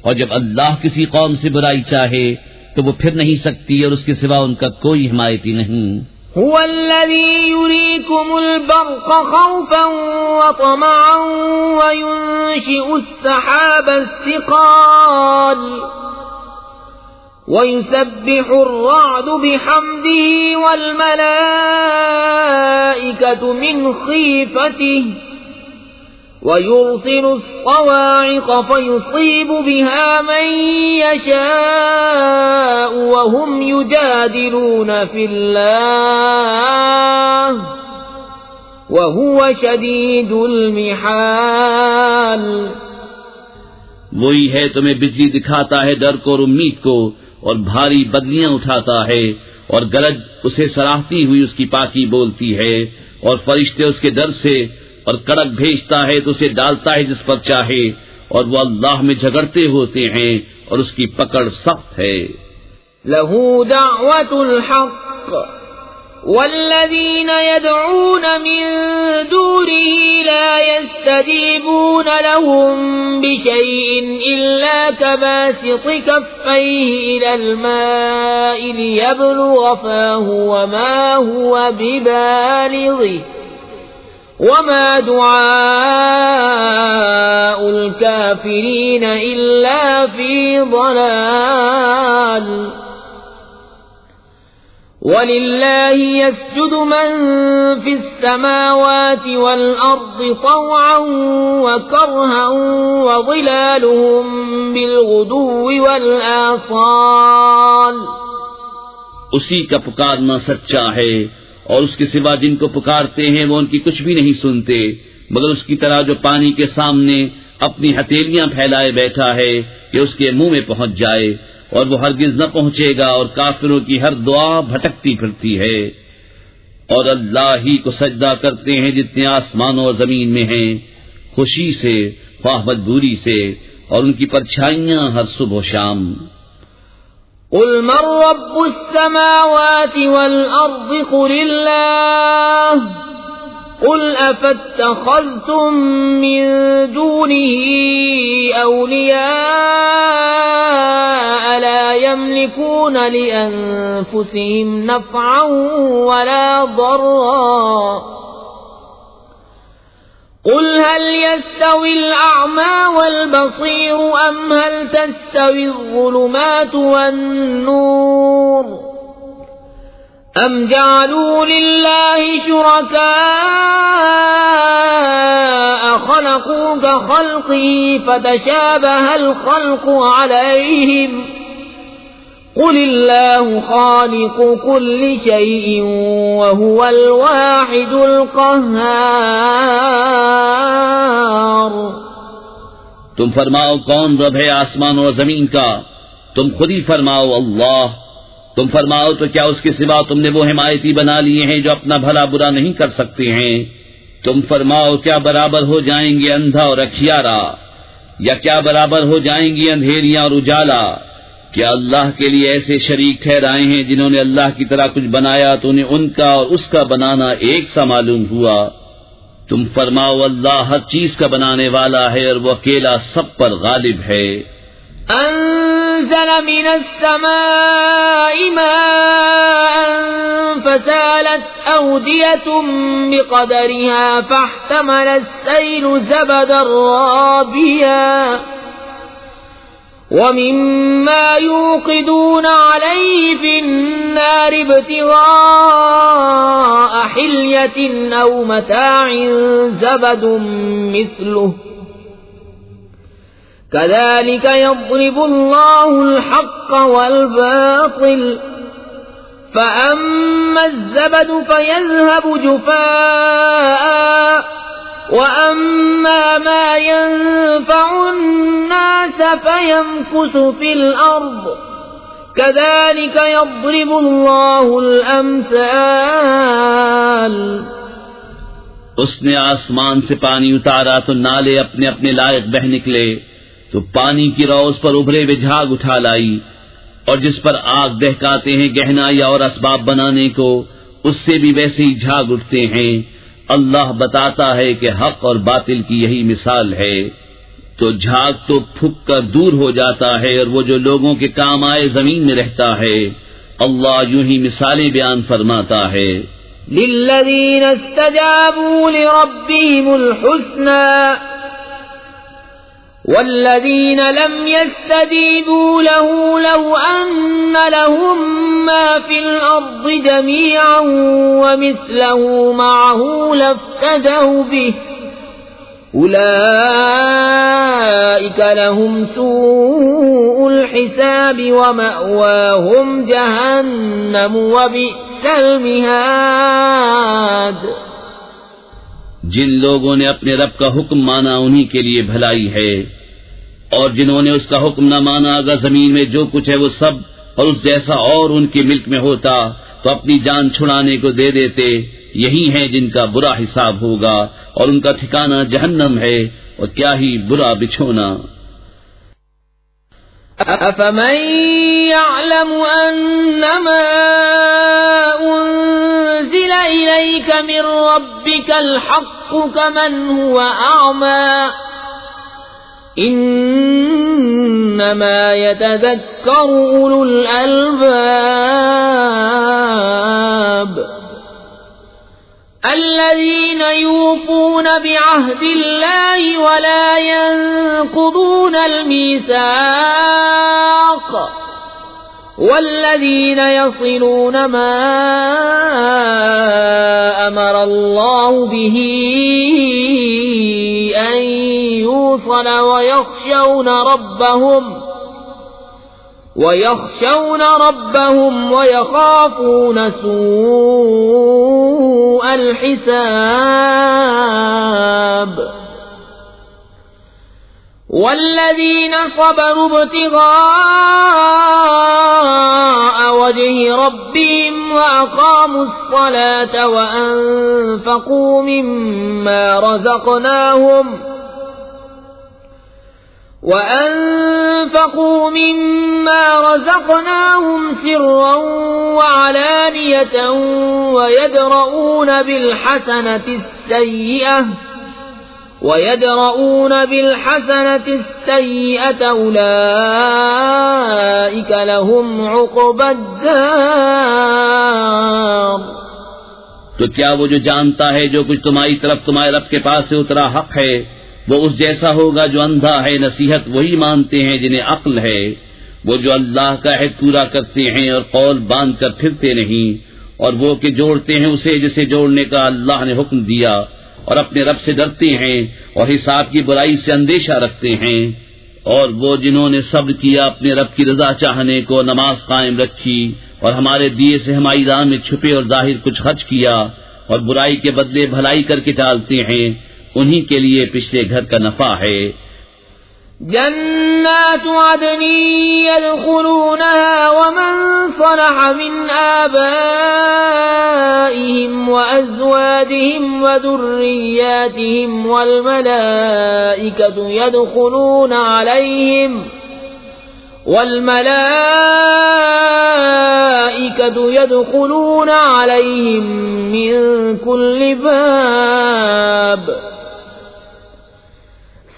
اور جب اللہ کسی قوم سے برائی چاہے تو وہ پھر نہیں سکتی اور اس کے سوا ان کا کوئی حمایتی نہیں. هو الذي يريكم البرق خوفا وطمعا وينشئ السحاب الثقال ويسبح الرعد بحمده والملائكة من خيفته ويرسل الصواعق فيصيب بها من يشاء وهم يجادلون في الله وهو شديد المحال. وہی ہے تمہیں بجلی دکھاتا ہے ڈر کو اور امید کو، اور بھاری بدلیاں اٹھاتا ہے، اور گرج اسے سراہتی ہوئی اس کی پاکی بولتی ہے، اور فرشتے اس کے ڈر سے، اور کڑک بھیجتا ہے تو اسے ڈالتا ہے جس پر چاہے، اور وہ اللہ میں جھگڑتے ہوتے ہیں اور اس کی پکڑ سخت ہے. له دعوة الحق والذين يدعون من دونه لا يستجيبون لهم بشيء إلا كباسط كفيه إلى الماء ليبلغ فاه وما هو ببالغه وما دعاء الكافرين إلا في ضلال. وَلِلَّهِ يَسْجُدُ مَن فِي السَّمَاوَاتِ وَالْأَرْضِ طَوْعًا وَكَرْهًا وَظِلَالُهُم بِالْغُدُوِّ وَالْآصَالِ. اسی کا پکارنا سچا ہے، اور اس کے سوا جن کو پکارتے ہیں وہ ان کی کچھ بھی نہیں سنتے، مگر اس کی طرح جو پانی کے سامنے اپنی ہتھیلیاں پھیلائے بیٹھا ہے کہ اس کے منہ میں پہنچ جائے، اور وہ ہرگز نہ پہنچے گا، اور کافروں کی ہر دعا بھٹکتی پھرتی ہے. اور اللہ ہی کو سجدہ کرتے ہیں جتنے آسمانوں اور زمین میں ہیں، خوشی سے خواہ مجبوری سے، اور ان کی پرچھائیاں ہر صبح و شام. قل من رب السماوات والأرض قل الله قل أفاتخذتم من دونه أولياء لا يملكون لأنفسهم نفعا ولا ضرا قل هل يستوي الأعمى والبصير أم هل تستوي الظلمات والنور أم جعلوا لله شركاء خلقوا كخلقه فتشابه الخلق عليهم قل الله خالق كل شيء وهو الواحد القهار. تم فرماؤ کون رب ہے آسمان اور زمین کا؟ تم خود ہی فرماؤ اللہ. تم فرماؤ تو کیا اس کے سوا تم نے وہ حمایتی بنا لیے ہیں جو اپنا بھلا برا نہیں کر سکتے ہیں؟ تم فرماؤ کیا برابر ہو جائیں گے اندھا اور اکھیارا، یا کیا برابر ہو جائیں گی اندھیریاں اور اجالا؟ کیا اللہ کے لیے ایسے شریک ٹھہرائے ہیں جنہوں نے اللہ کی طرح کچھ بنایا تو انہیں ان کا اور اس کا بنانا ایک سا معلوم ہوا؟ تم فرماؤ اللہ ہر چیز کا بنانے والا ہے اور وہ اکیلا سب پر غالب ہے. أنزل من السماء ماء فسالت أودية بقدرها فاحتمل السيل زبدا رابيا ومما يوقدون عليه في النار ابتغاء حلية أو متاع زبد مثله كذلك يضرب الله الحق والباطل فأما الزبد فيذهب جفاء وأما ما ينفع الناس فيمكث في الأرض كذلك يضرب الله الأمثال. اس نے آسمان سے پانی اتارا تو نالے اپنے اپنے لائق بہ نکلے، تو پانی کی رو اس پر ابھرے ہوئے جھاگ اٹھا لائی، اور جس پر آگ دہکاتے ہیں گہنائی اور اسباب بنانے کو، اس سے بھی ویسے ہی جھاگ اٹھتے ہیں. اللہ بتاتا ہے کہ حق اور باطل کی یہی مثال ہے. تو جھاگ تو پھک کر دور ہو جاتا ہے، اور وہ جو لوگوں کے کام آئے زمین میں رہتا ہے. اللہ یوں ہی مثالیں بیان فرماتا ہے. للذین استجابوا لربهم الحسنى والذین لم يستجیبوا له لو ان لهم ما في الارض جميعا ومثله معه لافتدوا به اولئک لهم سوء الحساب ومأواهم جہنم وبئس المہاد. جن لوگوں نے اپنے رب کا حکم مانا انہی کے لیے بھلائی ہے، اور جنہوں نے اس کا حکم نہ مانا اگر زمین میں جو کچھ ہے وہ سب اور اس جیسا اور ان کے ملک میں ہوتا تو اپنی جان چھڑانے کو دے دیتے. یہی ہیں جن کا برا حساب ہوگا اور ان کا ٹھکانہ جہنم ہے، اور کیا ہی برا بچھونا. أفمن يعلم أنما أنزل إليك من ربك الحق كمن هو أعمى إنما يتذكر أولو الألباب الذين يوفون بعهد الله ولا ينقضون الميثاق والذين يصلون ما أمر الله به أن يوصل ويخشون ربهم ويخافون سوء الحساب والذين صبروا ابتغاء وجه ربهم وأقاموا الصلاة وأنفقوا مما رزقناهم سرا وعلانية ويدرؤون بالحسنة السيئة أولئك لهم عقبى الدار. تو کیا وہ جو جانتا ہے جو کچھ تمہاری طرف تمہارے رب کے پاس سے اترا حق ہے وہ اس جیسا ہوگا جو اندھا ہے؟ نصیحت وہی مانتے ہیں جنہیں عقل ہے، وہ جو اللہ کا عہد پورا کرتے ہیں اور قول باندھ کر پھرتے نہیں، اور وہ کہ جوڑتے ہیں اسے جسے جوڑنے کا اللہ نے حکم دیا، اور اپنے رب سے ڈرتے ہیں اور حساب کی برائی سے اندیشہ رکھتے ہیں، اور وہ جنہوں نے صبر کیا اپنے رب کی رضا چاہنے کو، نماز قائم رکھی اور ہمارے دیے سے ہماری راہ میں چھپے اور ظاہر کچھ خرچ کیا، اور برائی کے بدلے بھلائی کر کے ٹالتے ہیں، انہی کے لیے پچھلے گھر کا نفع ہے. جنات عدن يدخلونها ومن صلح من آبائهم وأزواجهم وذرياتهم والملائكة يدخلون عليهم من كل باب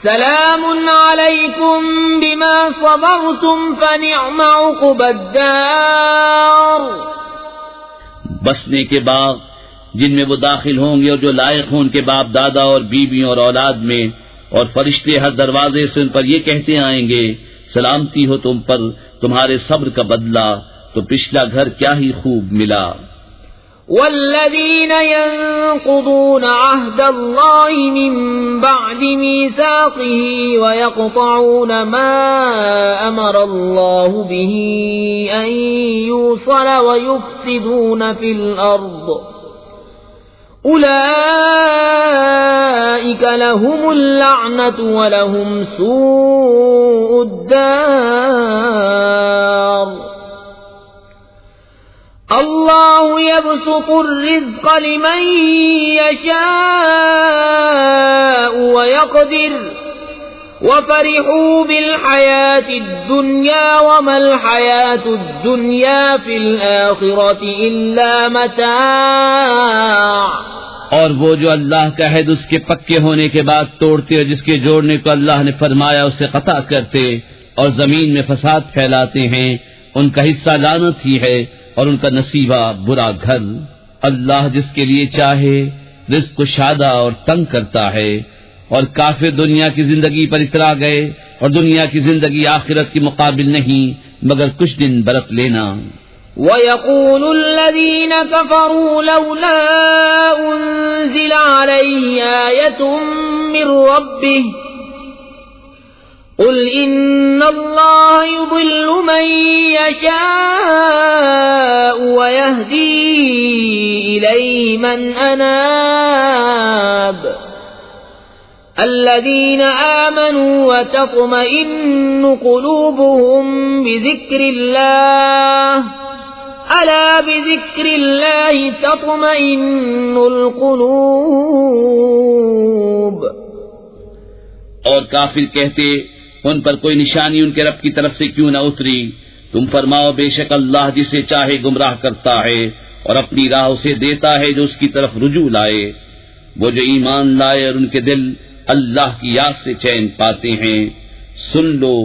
سلام عليكم بما صبرتم فنعم عقبى الدار. بسنے کے باغ جن میں وہ داخل ہوں گے اور جو لائق ہوں ان کے باپ دادا اور بیویوں اور اولاد میں، اور فرشتے ہر دروازے سے ان پر یہ کہتے آئیں گے سلامتی ہو تم پر، تمہارے صبر کا بدلہ تو پچھلا گھر کیا ہی خوب ملا. والذين ينقضون عهد الله من بعد ميثاقه ويقطعون ما أمر الله به أن يوصل ويفسدون في الأرض أولئك لهم اللعنة ولهم سوء الدار. اللہ يبسط الرزق لمن يشاء ويقدر وفرحوا بالحياة الدنيا وما الحياة الدنيا في الآخرة إلا متاع. اور وہ جو اللہ کا عہد اس کے پکے ہونے کے بعد توڑتے اور جس کے جوڑنے کو اللہ نے فرمایا اسے قطع کرتے اور زمین میں فساد پھیلاتے ہیں، ان کا حصہ لعنت ہی ہے اور ان کا نصیبہ برا گھر. اللہ جس کے لیے چاہے رزق کو شادہ اور تنگ کرتا ہے، اور کافر دنیا کی زندگی پر اترا گئے اور دنیا کی زندگی آخرت کے مقابل نہیں مگر کچھ دن برت لینا. وَيَقُولُ الَّذِينَ كَفَرُوا لَوْلَا أُنزِلَ عَلَيْهِ آيَةٌ مِّن رَّبِّهِ قل إن الله يضل من يشاء ويهدي إليه من أناب. الذين آمنوا وتطمئن قلوبهم بذكر الله ألا بذكر الله تطمئن القلوب. اور کافر کہتے ان پر کوئی نشانی ان کے رب کی طرف سے کیوں نہ اتری؟ تم فرماؤ بے شک اللہ جسے چاہے گمراہ کرتا ہے اور اپنی راہ اسے دیتا ہے جو اس کی طرف رجوع لائے. وہ جو ایمان لائے اور ان کے دل اللہ کی یاد سے چین پاتے ہیں، سن لو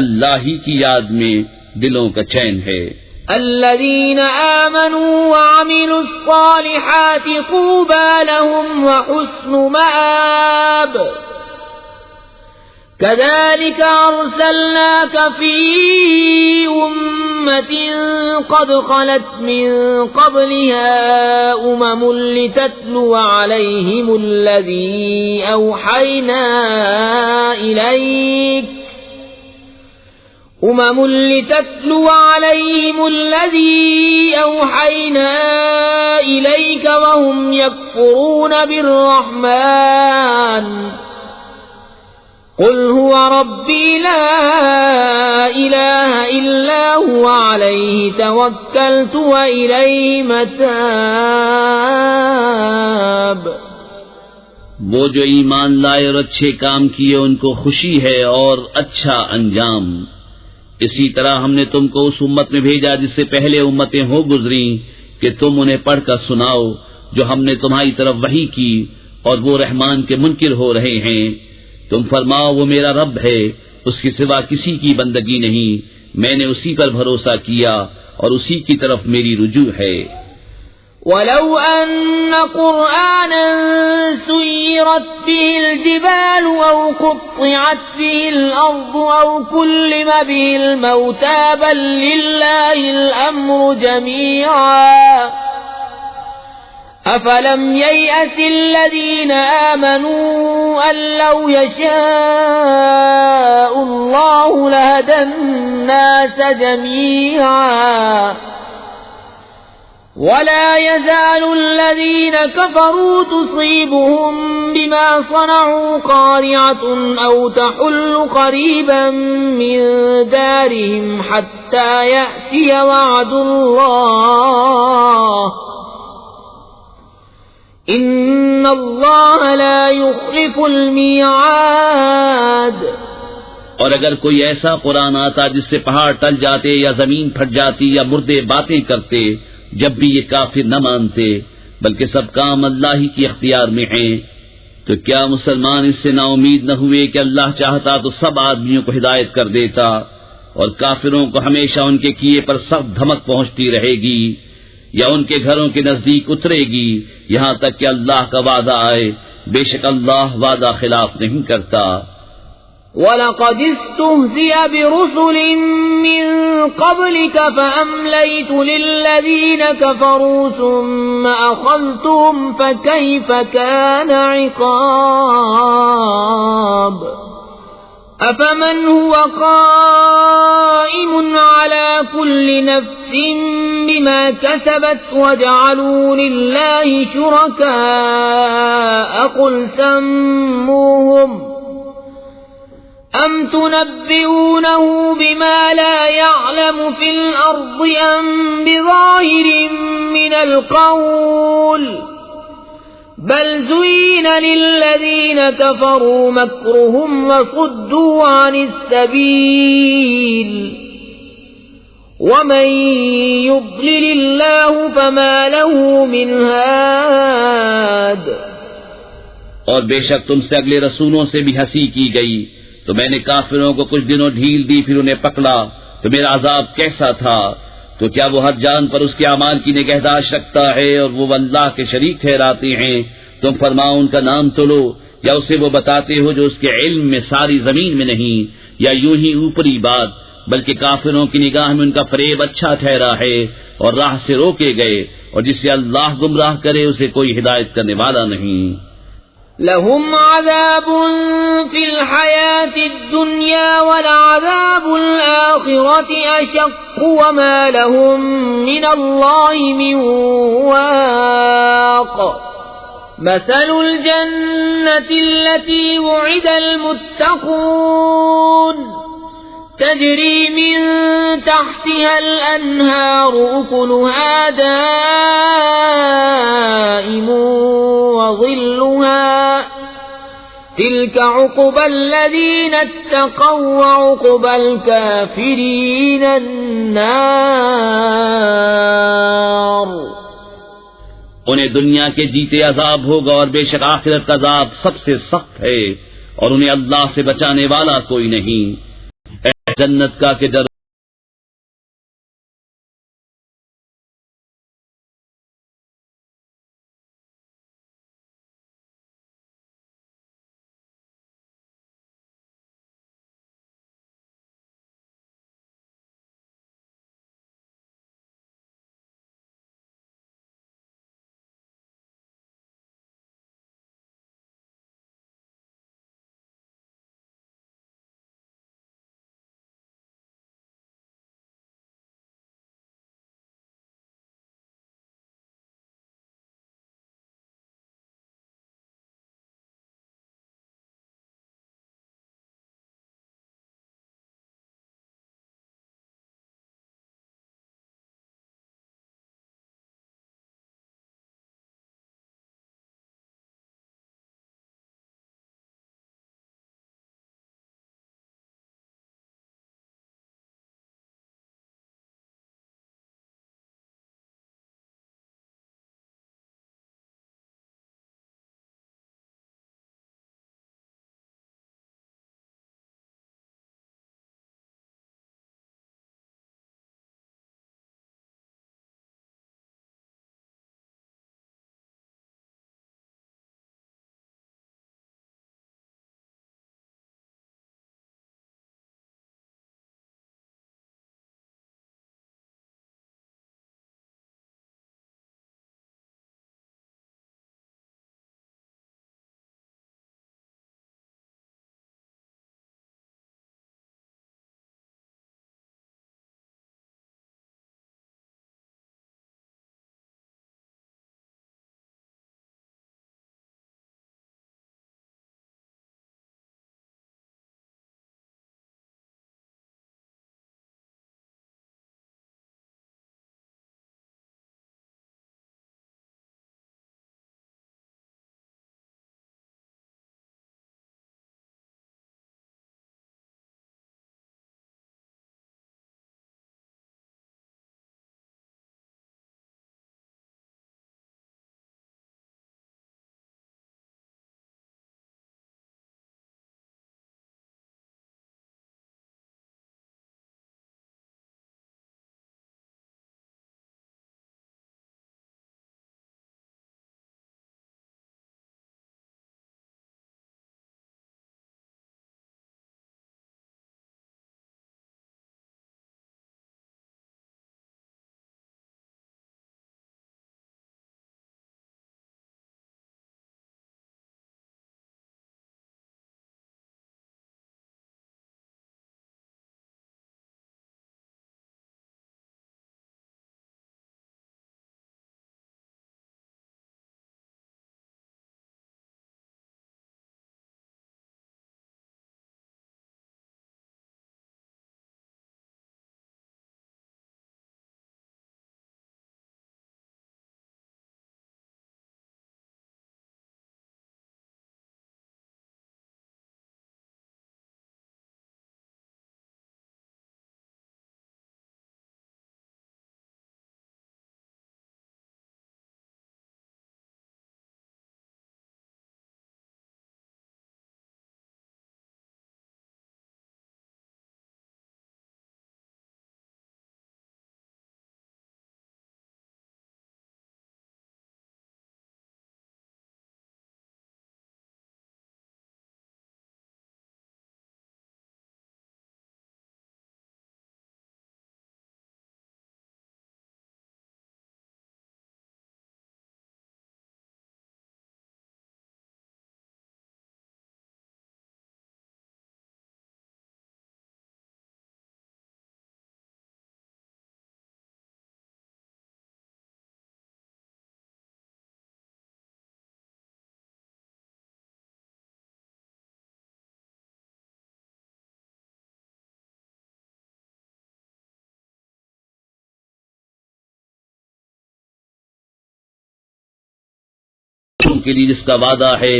اللہ ہی کی یاد میں دلوں کا چین ہے. الذين آمنوا وعملوا الصالحات طوبى لهم وحسن مآب. كذلك أرسلناك في أمة قد خلت من قبلها لتتلو عليهم الذي أوحينا إليك وهم يكفرون بالرحمن قل هو ربي لا إله إلا هو عليه توكلت وإليه متاب. وہ جو ایمان لائے اور اچھے کام کیے ان کو خوشی ہے اور اچھا انجام. اسی طرح ہم نے تم کو اس امت میں بھیجا جس سے پہلے امتیں ہو گزری کہ تم انہیں پڑھ کر سناؤ جو ہم نے تمہاری طرف وحی کی، اور وہ رحمان کے منکر ہو رہے ہیں. تم فرماؤ وہ میرا رب ہے، اس کے سوا کسی کی بندگی نہیں، میں نے اسی پر بھروسہ کیا اور اسی کی طرف میری رجوع ہے. وَلَوْ أَنَّ قُرْآنًا سُيِّرَتْ بِهِ الْجِبَالُ أَوْ قُطِّعَتْ بِهِ الْأَرْضُ أَوْ كُلِّمَ بِهِ الْمَوْتَى بَل لِّلَّهِ الْأَمْرُ جَمِيعًا أَفَلَمْ يَيْأَسِ الَّذِينَ آمَنُوا أَن لَّوْ يَشَاءُ اللَّهُ لَهَدَى النَّاسَ جَمِيعًا وَلَا يَزَالُ الَّذِينَ كَفَرُوا تُصِيبُهُم بِمَا صَنَعُوا قَارِعَةٌ أَوْ تَحُلُّ قَرِيبًا مِّن دَارِهِمْ حَتَّى يَأْتِيَ وَعْدُ اللَّهِ إِنَّ اللَّهَ لَا يُخْلِفُ الْمِيعَادَ. اور اگر کوئی ایسا قرآن آتا جس سے پہاڑ ٹل جاتے یا زمین پھٹ جاتی یا مردے باتیں کرتے، جب بھی یہ کافر نہ مانتے، بلکہ سب کام اللہ ہی کی اختیار میں ہیں۔ تو کیا مسلمان اس سے نا امید نہ ہوئے کہ اللہ چاہتا تو سب آدمیوں کو ہدایت کر دیتا، اور کافروں کو ہمیشہ ان کے کیے پر سخت دھمک پہنچتی رہے گی، یا ان کے گھروں کے نزدیک اترے گی یہاں تک کہ اللہ کا وعدہ آئے، بے شک اللہ وعدہ خلاف نہیں کرتا۔ وَلَقَدِ اسْتُهْزِئَ بِرُسُلٍ مِّن قَبْلِكَ فَأَمْلَيْتُ لِلَّذِينَ كَفَرُوا ثُمَّ أَخَذْتُهُمْ فَكَيْفَ كَانَ عِقَابِ أَفَمَنْ هُوَ قَائِمٌ عَلَى كُلِّ نَفْسٍ بِمَا كَسَبَتْ وَجَعَلُوا لِلَّهِ شُرَكَاءَ قُلْ سَمُّوهُمْ أَمْ تُنَبِّئُونَهُ بِمَا لَا يَعْلَمُ فِي الْأَرْضِ أَمْ بِظَاهِرٍ مِّنَ الْقَوْلِ بَلْ زُيِّنَ لِلَّذِينَ كَفَرُوا مَكْرُهُمْ وَصُدُّوا عَنِ السَّبِيلِ وَمَن يُضْلِلِ اللَّهُ فَمَا لَهُ مِنْ هَادٍ۔ اور بے شک تم سے اگلے رسولوں سے بھی ہنسی کی گئی، تو میں نے کافروں کو کچھ دنوں ڈھیل دی، پھر انہیں پکڑا تو میرا عذاب کیسا تھا۔ تو کیا وہ ہر جان پر اس کے اعمال کی نگہداشت رکھتا ہے اور وہ اللہ کے شریک ٹھہراتے ہیں؟ تم فرماؤ ان کا نام تو لو، یا اسے وہ بتاتے ہو جو اس کے علم میں ساری زمین میں نہیں، یا یوں ہی اوپری بات، بلکہ کافروں کی نگاہ میں ان کا فریب اچھا ٹھہرا ہے اور راہ سے روکے گئے، اور جسے اللہ گمراہ کرے اسے کوئی ہدایت کرنے والا نہیں۔ لهم عذاب في الحياة الدنيا ولعذاب الآخرة أشق وما لهم من الله من واق۔ مثل الجنة التي وعد المتقون تجري من تحتها الأنهار أكلها دائم وظلها تلك عقبى الذين اتقوا وعقبى الكافرين النار۔ انہیں دنیا کے جیتے عذاب ہوگا، اور بے شک آخرت کا عذاب سب سے سخت ہے، اور انہیں اللہ سے بچانے والا کوئی نہیں۔ اے جنت کا کہ در کے لیے جس کا وعدہ ہے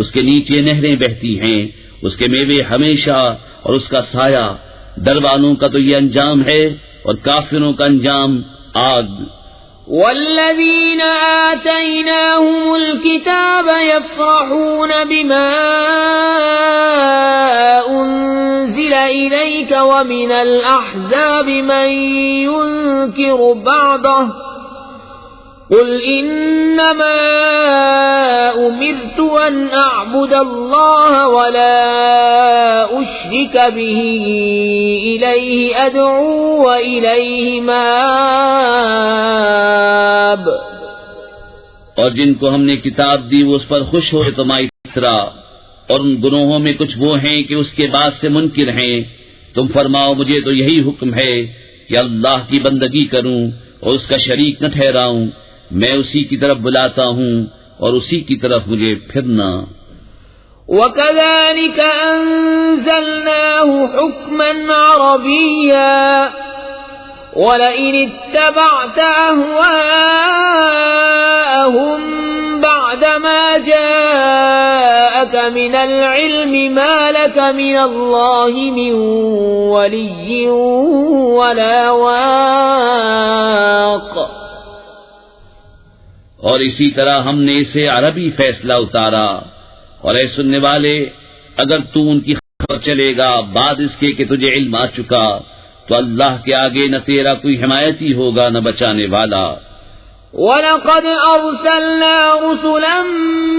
اس کے نیچے نہریں بہتی ہیں، اس کے میوے ہمیشہ اور اس کا سایہ. ڈر والوں کا تو یہ انجام ہے اور کافروں کا انجام آگ. والذين آتيناهم الكتاب يفرحون بما أنزل إليك ومن الأحزاب من ينكر بعضه قل إنما أمرت أن أعبد الله ولا أشرك به إليه أدعو وإليه مآب. اور جن کو ہم نے کتاب دی وہ اس پر خوش ہوئے تمہاری طرح، اور ان گناہوں میں کچھ وہ ہیں کہ اس کے بعد سے منکر ہیں. تم فرماؤ مجھے تو یہی حکم ہے کہ اللہ کی بندگی کروں اور اس کا شریک نہ ٹھہراؤں. میں اسی کی طرف بلاتا ہوں اور اسی کی طرف مجھے پھرنا. وَكَذَلِكَ أَنزَلْنَاهُ حُكْمًا عَرَبِيًّا وَلَئِنِ اتَّبَعْتَ أَهْوَاءَهُمْ بَعْدَمَا جَاءَكَ مِنَ الْعِلْمِ مَا لَكَ مِنَ اللَّهِ مِنْ وَلِيٍّ وَلَا وَاقٍ. اور اسی طرح ہم نے اسے عربی فیصلہ اتارا. اور اے سننے والے، اگر تو ان کی خبر چلے گا بعد اس کے کہ تجھے علم آ چکا تو اللہ کے آگے نہ تیرا کوئی حمایتی ہوگا نہ بچانے والا. وَلَقَدْ أَرْسَلْنَا رُسُلًا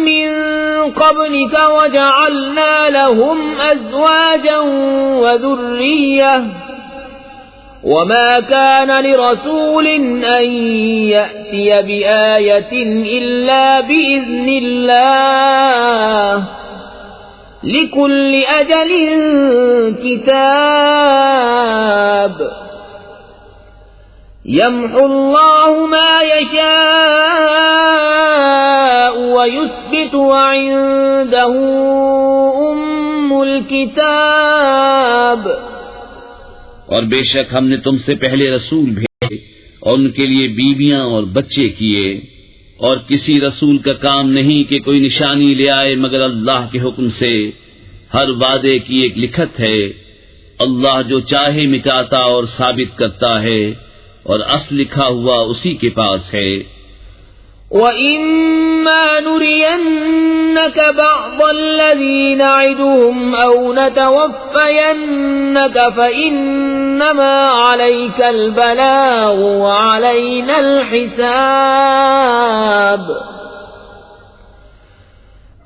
مِّن قَبْلِكَ وَجَعَلْنَا لَهُمْ أَزْوَاجًا وَذُرِّيَّةً وَمَا كَانَ لِرَسُولٍ أَن يَأْتِيَ بِآيَةٍ إِلَّا بِإِذْنِ اللَّهِ لِكُلِّ أَجَلٍ كِتَابٌ. يَمْحُو اللَّهُ مَا يَشَاءُ وَيُثْبِتُ وَعِندَهُ أُمُّ الْكِتَابِ. اور بے شک ہم نے تم سے پہلے رسول بھیجے اور ان کے لیے بیویاں اور بچے کیے، اور کسی رسول کا کام نہیں کہ کوئی نشانی لے آئے مگر اللہ کے حکم سے. ہر وعدے کی ایک لکھت ہے. اللہ جو چاہے مٹاتا اور ثابت کرتا ہے، اور اصل لکھا ہوا اسی کے پاس ہے. وَإِمَّا نُرِيَنَّكَ بَعْضَ الَّذِي نَعِدُهُمْ أَوْ نَتَوَفَّيَنَّكَ فَإِنَّمَا عَلَيْكَ الْبَلَاغُ وَعَلَيْنَا الْحِسَابُ.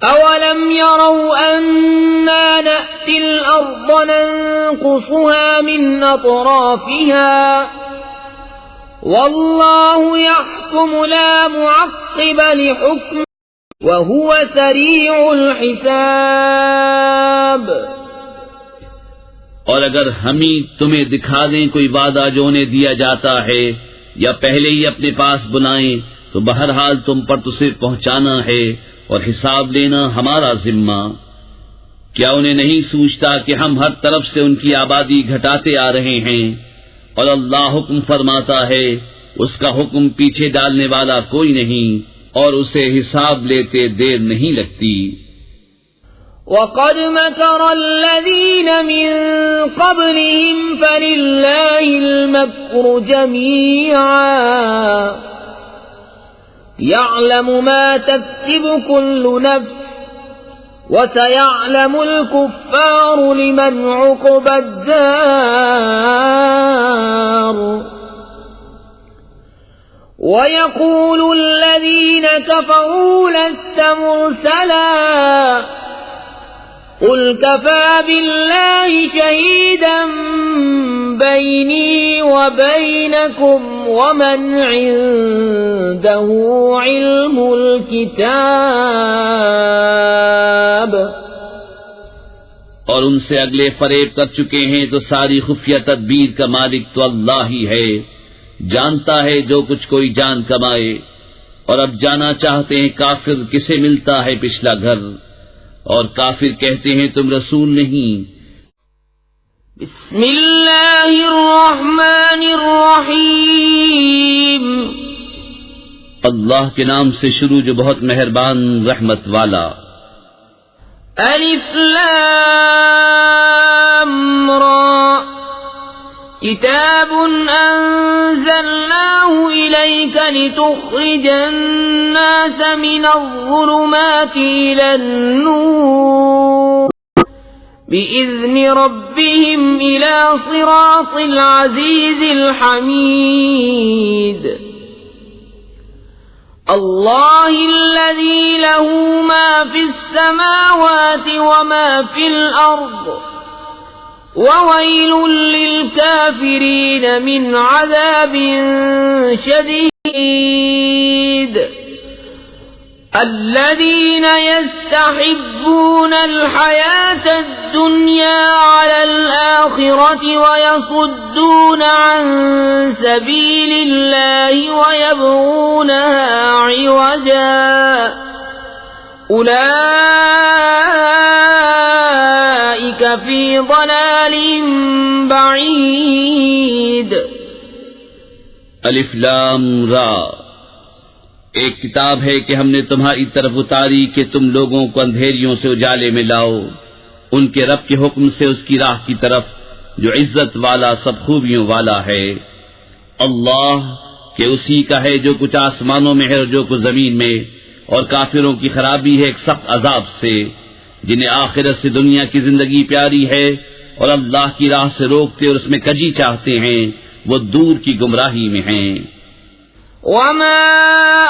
أَوَلَمْ يَرَوْا أَنَّا نَأْتِي الْأَرْضَ نَنقُصُهَا مِنْ أَطْرَافِهَا وَاللَّهُ يَحْكُمُ لَا مُعَقِّبَ لِحُكْمِهِ وَهُوَ سَرِيعُ الْحِسَابِ. اور اگر ہم ہی تمہیں دکھا دیں کوئی وعدہ جو انہیں دیا جاتا ہے یا پہلے ہی اپنے پاس بلائیں تو بہرحال تم پر تو صرف پہنچانا ہے اور حساب لینا ہمارا ذمہ. کیا انہیں نہیں سوچتا کہ ہم ہر طرف سے ان کی آبادی گھٹاتے آ رہے ہیں، اور اللہ حکم فرماتا ہے، اس کا حکم پیچھے ڈالنے والا کوئی نہیں، اور اسے حساب لیتے دیر نہیں لگتی. وَقَدْ مَكَرَ الَّذِينَ مِن قَبْلِهِمْ فَلِلَّهِ الْمَكْرُ جَمِيعًا يَعْلَمُ مَا تَكْسِبُ كُلُّ نَفْسٍ وَسَيَعْلَمُ الْكُفَّارُ لِمَنْ عُقْبَى الدَّارِ. وَيَقُولُ الَّذِينَ كَفَرُوا لَسْتَ مُرْسَلًا قُلْ كَفَى بِاللَّهِ شَهِيدًا بَيْنِي وَبَيْنَكُمْ وَمَنْ عِندَهُ عِلْمُ الْكِتَابِ. اور ان سے اگلے فریب کر چکے ہیں تو ساری خفیہ تدبیر کا مالک تو اللہ ہی ہے. جانتا ہے جو کچھ کوئی جان کمائے. اور اب جانا چاہتے ہیں کافر کسے ملتا ہے پچھلا گھر، اور کافر کہتے ہیں تم رسول نہیں. بسم اللہ الرحمن الرحیم. اللہ کے نام سے شروع جو بہت مہربان رحمت والا۔ الف لام را کتاب انزلناه الیک لتخرج الناس من الظلمات الى النور بإذن ربهم الى صراط العزیز الحمید۔ اللہ الذی له ما فی السماوات وما فی الارض وویل للکافرین من عذاب شدید۔ الذین یستحبون الحیاة الدنیا علی الآخرة ویصدون عن سبیل اللہ ویبغونها عوجا اولئک فی ضلال بعید۔ الف لام را، ایک کتاب ہے کہ ہم نے تمہاری طرف اتاری کہ تم لوگوں کو اندھیریوں سے اجالے میں لاؤ ان کے رب کے حکم سے اس کی راہ کی طرف جو عزت والا سب خوبیوں والا ہے۔ اللہ کہ اسی کا ہے جو کچھ آسمانوں میں ہے اور جو کچھ زمین میں، اور کافروں کی خرابی ہے ایک سخت عذاب سے، جنہیں آخرت سے دنیا کی زندگی پیاری ہے اور اللہ کی راہ سے روکتے اور اس میں کجی چاہتے ہیں، وہ دور کی گمراہی میں ہیں۔ وما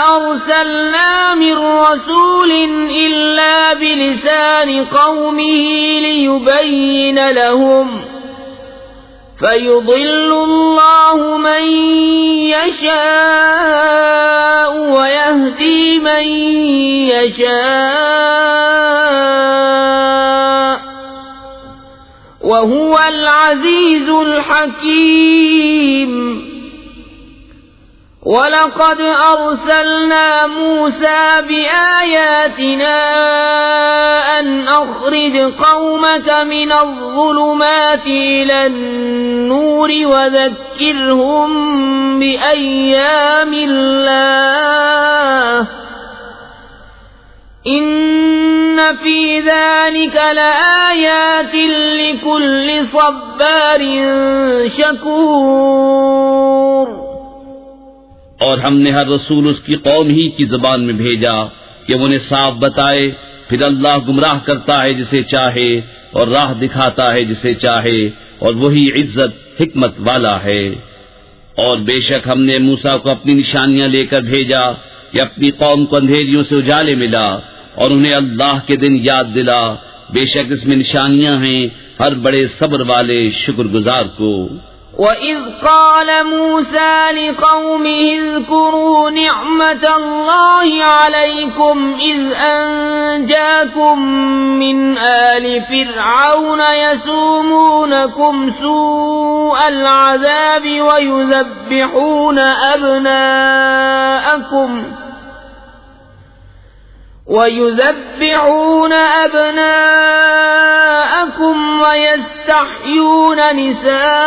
أرسلنا من رسول إلا بلسان قومه ليبين لهم فيضل الله من يشاء ويهدي من يشاء وهو العزيز الحكيم۔ وَلَقَدْ أَرْسَلْنَا مُوسَى بِآيَاتِنَا أَنْ أَخْرِجْ قَوْمَكَ مِنَ الظُّلُمَاتِ إِلَى النُّورِ وَذَكِّرْهُم بِأَيَّامِ اللَّهِ إِنَّ فِي ذَلِكَ لَآيَاتٍ لِكُلِّ صَبَّارٍ شَكُورٍ۔ اور ہم نے ہر رسول اس کی قوم ہی کی زبان میں بھیجا کہ وہ انہیں صاف بتائے، پھر اللہ گمراہ کرتا ہے جسے چاہے اور راہ دکھاتا ہے جسے چاہے، اور وہی عزت حکمت والا ہے۔ اور بے شک ہم نے موسیٰ کو اپنی نشانیاں لے کر بھیجا کہ اپنی قوم کو اندھیریوں سے اجالے ملا اور انہیں اللہ کے دن یاد دلا، بے شک اس میں نشانیاں ہیں ہر بڑے صبر والے شکر گزار کو۔ وَإِذْ قَالَ مُوسَى لِقَوْمِهِ اذْكُرُوا نِعْمَةَ اللَّهِ عَلَيْكُمْ إِذْ أَنْجَاكُمْ مِنْ آلِ فِرْعَوْنَ يَسُومُونَكُمْ سُوءَ الْعَذَابِ وَيُذَبِّحُونَ أَبْنَاءَكُمْ وَيَسْتَحْيُونَ نِسَاءَكُمْ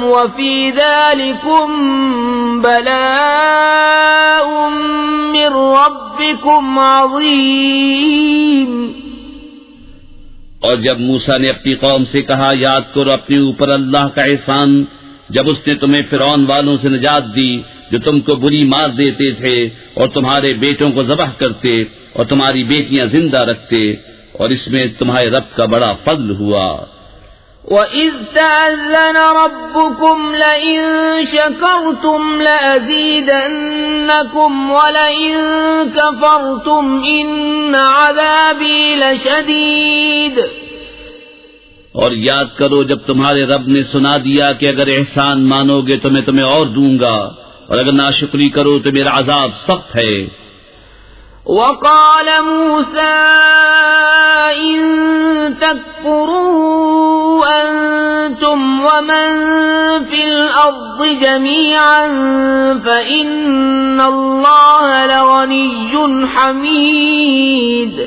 وَفِي ذَلِكُمْ بَلَاءٌ مِّن رَّبِّكُمْ عَظِيمٌ۔ اور جب موسیٰ نے اپنی قوم سے کہا، یاد کرو اپنے اوپر اللہ کا احسان جب اس نے تمہیں فرعون والوں سے نجات دی جو تم کو بری مار دیتے تھے اور تمہارے بیٹوں کو ذبح کرتے اور تمہاری بیٹیاں زندہ رکھتے، اور اس میں تمہارے رب کا بڑا فضل ہوا۔ وَإِذْ تَأَذَّنَ رَبُّكُمْ لَئِن شَكَرْتُمْ لَأَزِيدَنَّكُمْ وَلَئِن كَفَرْتُمْ إِنَّ عَذَابِي لَشَدِيدٌ۔ اور یاد کرو جب تمہارے رب نے سنا دیا کہ اگر احسان مانو گے تو میں تمہیں اور دوں گا، اور اگر ناشکری کرو تو میرا عذاب سخت ہے۔ وَقَالَ مُوسَى إِن تَكْفُرُوا أَنتُمْ وَمَن فِي الْأَرْضِ جَمِيعًا فَإِنَّ اللَّهَ لَغَنِيٌّ حَمِيدٌ۔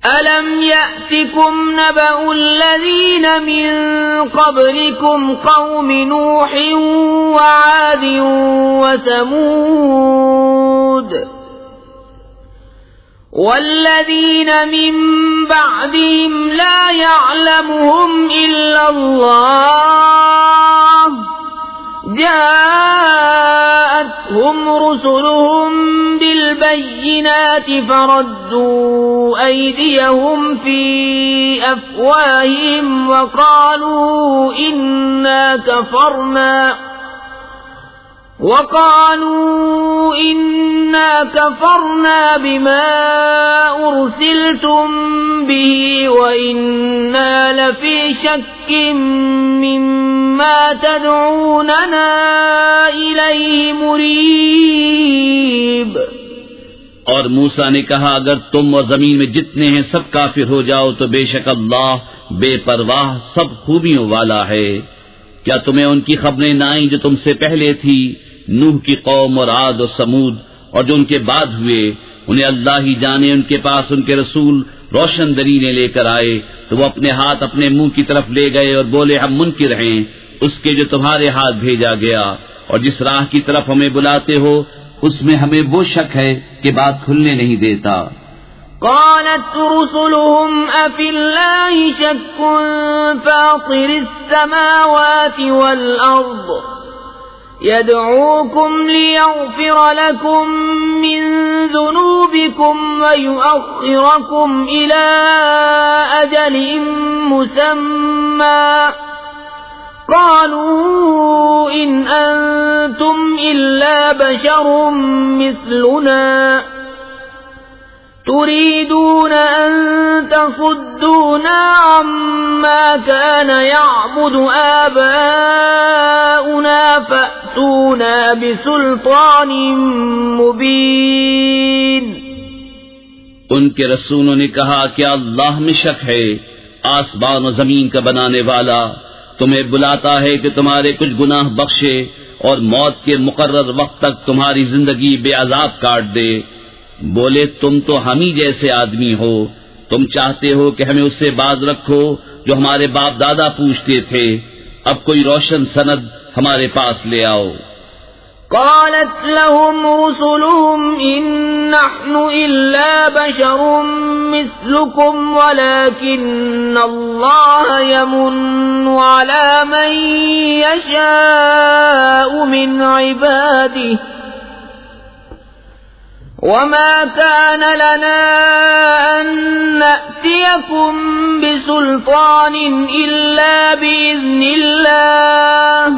أَلَمْ يَأْتِكُمْ نَبَأُ الَّذِينَ مِنْ قَبْلِكُمْ قَوْمِ نُوحٍ وَعَادٍ وَثَمُودَ وَالَّذِينَ مِنْ بَعْدِهِمْ لَا يَعْلَمُهُمْ إِلَّا اللَّهُ جاءتهم رسلهم بالبينات فردوا أيديهم في أفواههم وقالوا إنا كفرنا بما أرسلتم به وإنا لفي شك مما تدعوننا إليه مريب۔ اور موسیٰ نے کہا اگر تم اور زمین میں جتنے ہیں سب کافر ہو جاؤ تو بے شک اللہ بے پرواہ سب خوبیوں والا ہے۔ کیا تمہیں ان کی خبریں نہ آئیں جو تم سے پہلے تھی، نوح کی قوم اور عاد اور سمود، اور جو ان کے بعد ہوئے؟ انہیں اللہ ہی جانے، ان کے پاس ان کے رسول روشن دلیلیں لے کر آئے تو وہ اپنے ہاتھ اپنے منہ کی طرف لے گئے اور بولے ہم منکر ہیں اس کے جو تمہارے ہاتھ بھیجا گیا، اور جس راہ کی طرف ہمیں بلاتے ہو اس میں ہمیں وہ شک ہے کہ بات کھلنے نہیں دیتا۔ قالت رسلهم أفي الله شك فاطر السماوات والأرض يدعوكم ليغفر لكم من ذنوبكم ويؤخركم إلى أجل مسمى قالوا إن أنتم إلا بشر مثلنا تريدون أن تصدونا عما كان يعبد آباؤنا فأتونا بسلطان مبين۔ ان کے رسولوں نے کہا کیا اللہ میں شک ہے؟ آسمان و زمین کا بنانے والا تمہیں بلاتا ہے کہ تمہارے کچھ گناہ بخشے اور موت کے مقرر وقت تک تمہاری زندگی بے عذاب کاٹ دے۔ بولے تم تو ہم ہی جیسے آدمی ہو، تم چاہتے ہو کہ ہمیں اس سے باز رکھو جو ہمارے باپ دادا پوچھتے تھے، اب کوئی روشن سند ہمارے پاس لے آؤ۔ قالت لهم رسلهم إن نحن إلا بشر مثلكم ولكن الله يمن على من يشاء من عباده وما كان لنا أن نأتيكم بسلطان إلا بإذن الله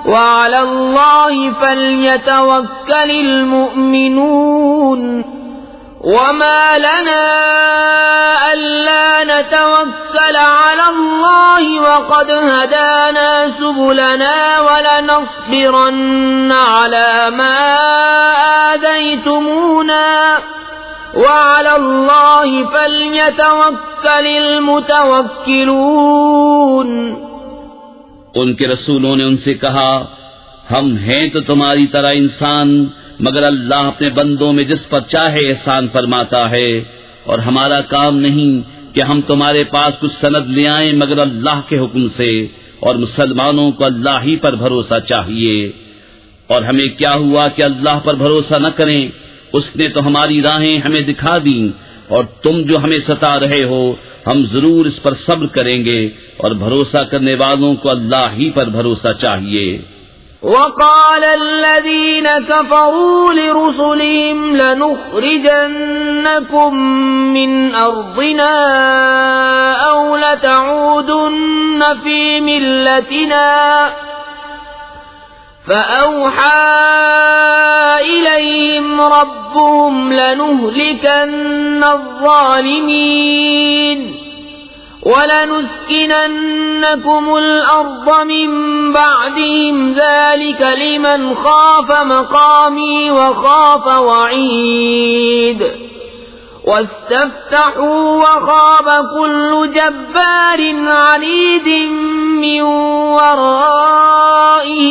وعلى الله فليتوكل المؤمنون وما لنا ألا نتوكل على الله وقد هدانا سبلنا ولنصبرن على ما آذيتمونا وعلى الله فليتوكل المتوكلون۔ ان کے رسولوں نے ان سے کہا ہم ہیں تو تمہاری طرح انسان، مگر اللہ اپنے بندوں میں جس پر چاہے احسان فرماتا ہے، اور ہمارا کام نہیں کہ ہم تمہارے پاس کچھ سند لے آئیں مگر اللہ کے حکم سے، اور مسلمانوں کو اللہ ہی پر بھروسہ چاہیے۔ اور ہمیں کیا ہوا کہ اللہ پر بھروسہ نہ کریں؟ اس نے تو ہماری راہیں ہمیں دکھا دیں، اور تم جو ہمیں ستا رہے ہو ہم ضرور اس پر صبر کریں گے، اور بھروسہ کرنے والوں کو اللہ ہی پر بھروسہ چاہیے۔ وقال الذين كفروا لرسلهم لنخرجنكم من أرضنا أو لتعودن في ملتنا فأوحى إليهم ربهم لنهلكن الظالمين وَلَنُسْكِنَنَّكُمُ الْأَرْضَ مِنْ بَعْدِهِمْ ذَلِكَ لِمَنْ خَافَ مَقَامِي وَخَافَ وَعِيدِ وَاسْتَفْتَحُوا وَخَابَ كُلُّ جَبَّارٍ عَنِيدٍ مِّنْ وَرَائِهِ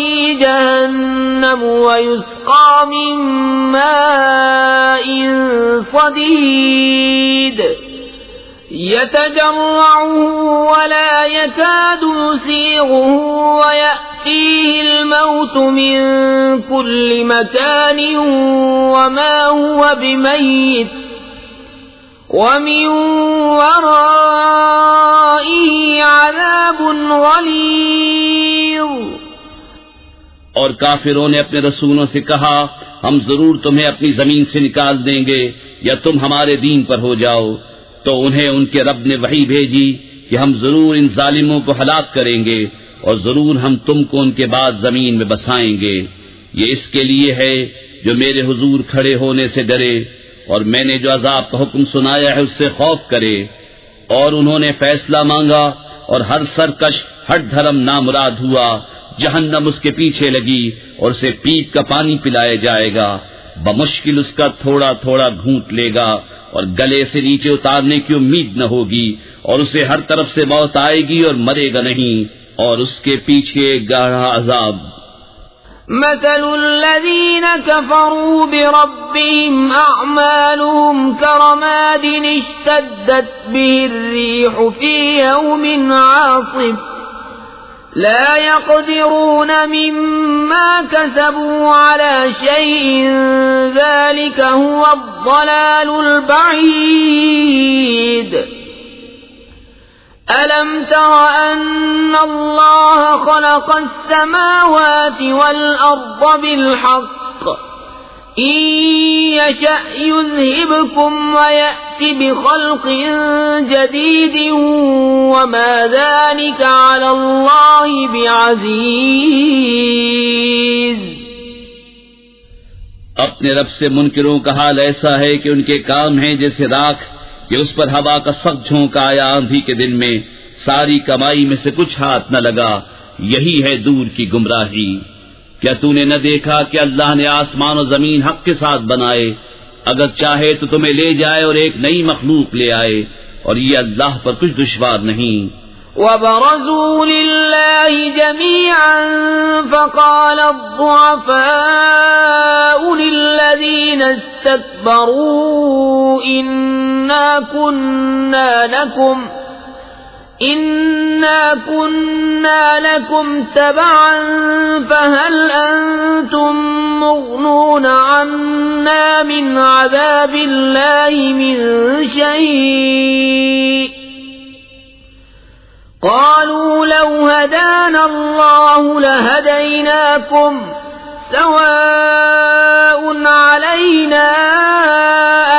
جَهَنَّمُ وَيُسْقَى مِنْ مَاءٍ صَدِيدٍ يتجرعه ولا يكاد يسيغه ويأتيه الموت من كل مكان وما هو بميت ومن ورائه عذاب غلیظ۔ اور کافروں نے اپنے رسولوں سے کہا ہم ضرور تمہیں اپنی زمین سے نکال دیں گے یا تم ہمارے دین پر ہو جاؤ، تو انہیں ان کے رب نے وحی بھیجی کہ ہم ضرور ان ظالموں کو ہلاک کریں گے اور ضرور ہم تم کو ان کے بعد زمین میں بسائیں گے۔ یہ اس کے لیے ہے جو میرے حضور کھڑے ہونے سے ڈرے اور میں نے جو عذاب کا حکم سنایا ہے اس سے خوف کرے۔ اور انہوں نے فیصلہ مانگا اور ہر سرکش ہر دھرم نامراد ہوا، جہنم اس کے پیچھے لگی اور اسے پیپ کا پانی پلایا جائے گا، بمشکل اس کا تھوڑا تھوڑا گھونٹ لے گا اور گلے سے نیچے اتارنے کی امید نہ ہوگی، اور اسے ہر طرف سے موت آئے گی اور مرے گا نہیں، اور اس کے پیچھے گاڑھا عذاب۔ مثل الذين كفروا بربهم أعمالهم كرماد اشتدت به الريح في يوم عاصف لا يقدرون مما كسبوا على شيء ذلك هو الضلال البعيد۔ أَلَمْ تَرَ أَنَّ اللَّهَ خَلَقَ السَّمَاوَاتِ وَالْأَرْضَ بِالْحَقِّ إِن يَشَأْ يُذْهِبْكُمْ وَيَأْتِ بِخَلْقٍ جَدِيدٍ وَمَا ذَلِكَ عَلَى اللَّهِ بِعَزِيزٍ۔ اپنے رب سے منکروں کا حال ایسا ہے کہ ان کے کام ہیں جیسے راکھ کہ اس پر ہوا کا سخت جھونکا آیا آندھی کے دن میں، ساری کمائی میں سے کچھ ہاتھ نہ لگا، یہی ہے دور کی گمراہی۔ کیا تو نے نہ دیکھا کہ اللہ نے آسمان و زمین حق کے ساتھ بنائے، اگر چاہے تو تمہیں لے جائے اور ایک نئی مخلوق لے آئے، اور یہ اللہ پر کچھ دشوار نہیں۔ وَبَرَزُوا لِلَّهِ جَمِيعًا فَقَالَ الضُّعَفَاءُ لِلَّذِينَ اسْتَكْبَرُوا إِنَّا كُنَّا لَكُمْ تَبَعًا فَهَلْ أَنْتُمْ مُغْنُونَ عَنَّا مِنْ عَذَابِ اللَّهِ مِنْ شَيْءٍ قالوا لو هدانا الله لهديناكم سواء علينا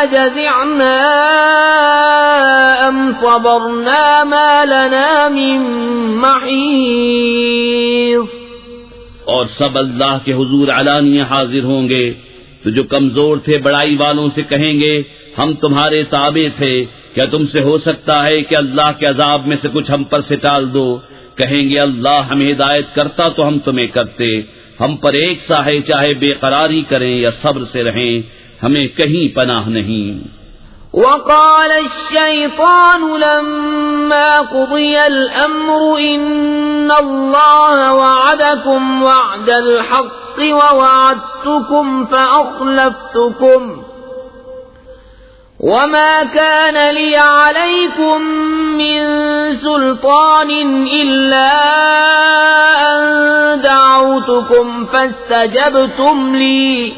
أجزعنا أم صبرنا ما لنا من محيص۔ اور سب اللہ کے حضور علانیہ حاضر ہوں گے، تو جو کمزور تھے بڑائی والوں سے کہیں گے ہم تمہارے تابع تھے، کیا تم سے ہو سکتا ہے کہ اللہ کے عذاب میں سے کچھ ہم پر سے ٹال دو؟ کہیں گے اللہ ہمیں ہدایت کرتا تو ہم تمہیں کرتے، ہم پر ایک سا ہے چاہے بے قراری کریں یا صبر سے رہیں، ہمیں کہیں پناہ نہیں۔ وقال الشيطان لما قضي الأمر إن الله وعدكم وعد الحق ووعدتكم فأخلفتكم وما كان لي عليكم من سلطان إلا أن دعوتكم فاستجبتم لي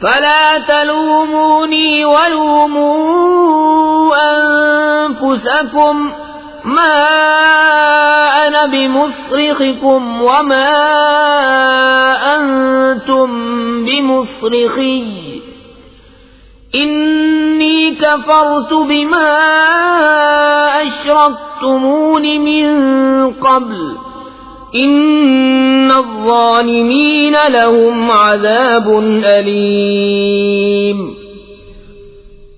فلا تلوموني ولوموا أنفسكم ما أنا بمصرخكم وما أنتم بمصرخي إني كفرت بما أشركتمون من قبل إن الظالمين لهم عذاب أليم۔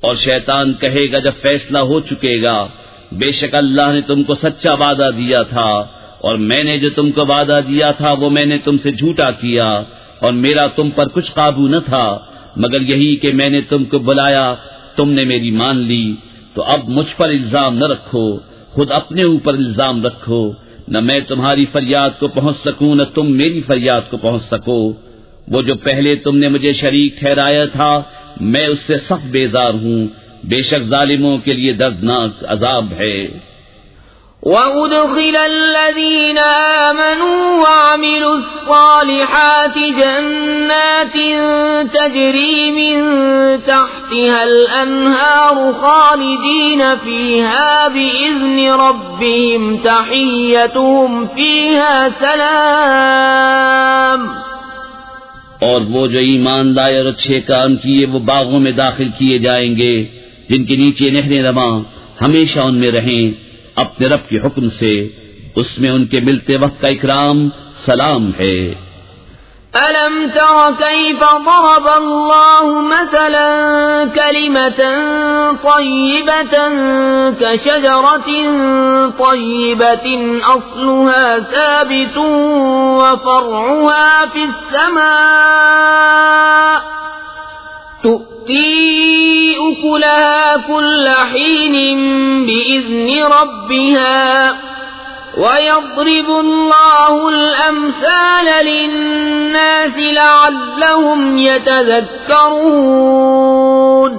اور شیطان کہے گا جب فیصلہ ہو چکے گا، بے شک اللہ نے تم کو سچا وعدہ دیا تھا اور میں نے جو تم کو وعدہ دیا تھا وہ میں نے تم سے جھوٹا کیا، اور میرا تم پر کچھ قابو نہ تھا مگر یہی کہ میں نے تم کو بلایا، تم نے میری مان لی، تو اب مجھ پر الزام نہ رکھو، خود اپنے اوپر الزام رکھو، نہ میں تمہاری فریاد کو پہنچ سکوں نہ تم میری فریاد کو پہنچ سکو۔ وہ جو پہلے تم نے مجھے شریک ٹھہرایا تھا میں اس سے سخت بیزار ہوں، بے شک ظالموں کے لیے دردناک عذاب ہے۔ وَأُدْخِلَ الَّذِينَ آمَنُوا وَعَمِلُوا الصَّالِحَاتِ جَنَّاتٍ تَجْرِي مِن تَحْتِهَا الْأَنْهَارُ خَالِدِينَ فِيهَا بِإِذْنِ رَبِّهِمْ تَحِيَّتُهُمْ فِيهَا سَلَامٌ۔ اور وہ جو ایمان لائے اور اچھے کام کیے وہ باغوں میں داخل کیے جائیں گے جن کے نیچے نہریں رواں، ہمیشہ ان میں رہیں اپنے رب کے حکم سے، اس میں ان کے ملتے وقت کا اکرام سلام ہے۔ أَلَمْ تَرَ كَيْفَ ضَرَبَ اللَّهُ مَثَلًا كَلِمَةً طَيِّبَةً كَشَجَرَةٍ طَيِّبَةٍ أَصْلُهَا ثَابِتٌ وَفَرْعُهَا فِي السَّمَاءِ تُؤْتِي أُكُلَهَا كُلَّ حِينٍ بِإِذْنِ رَبِّهَا وَيَضْرِبُ اللَّهُ الْأَمْثَالَ لِلنَّاسِ لَعَلَّهُمْ يَتَذَكَّرُونَ۔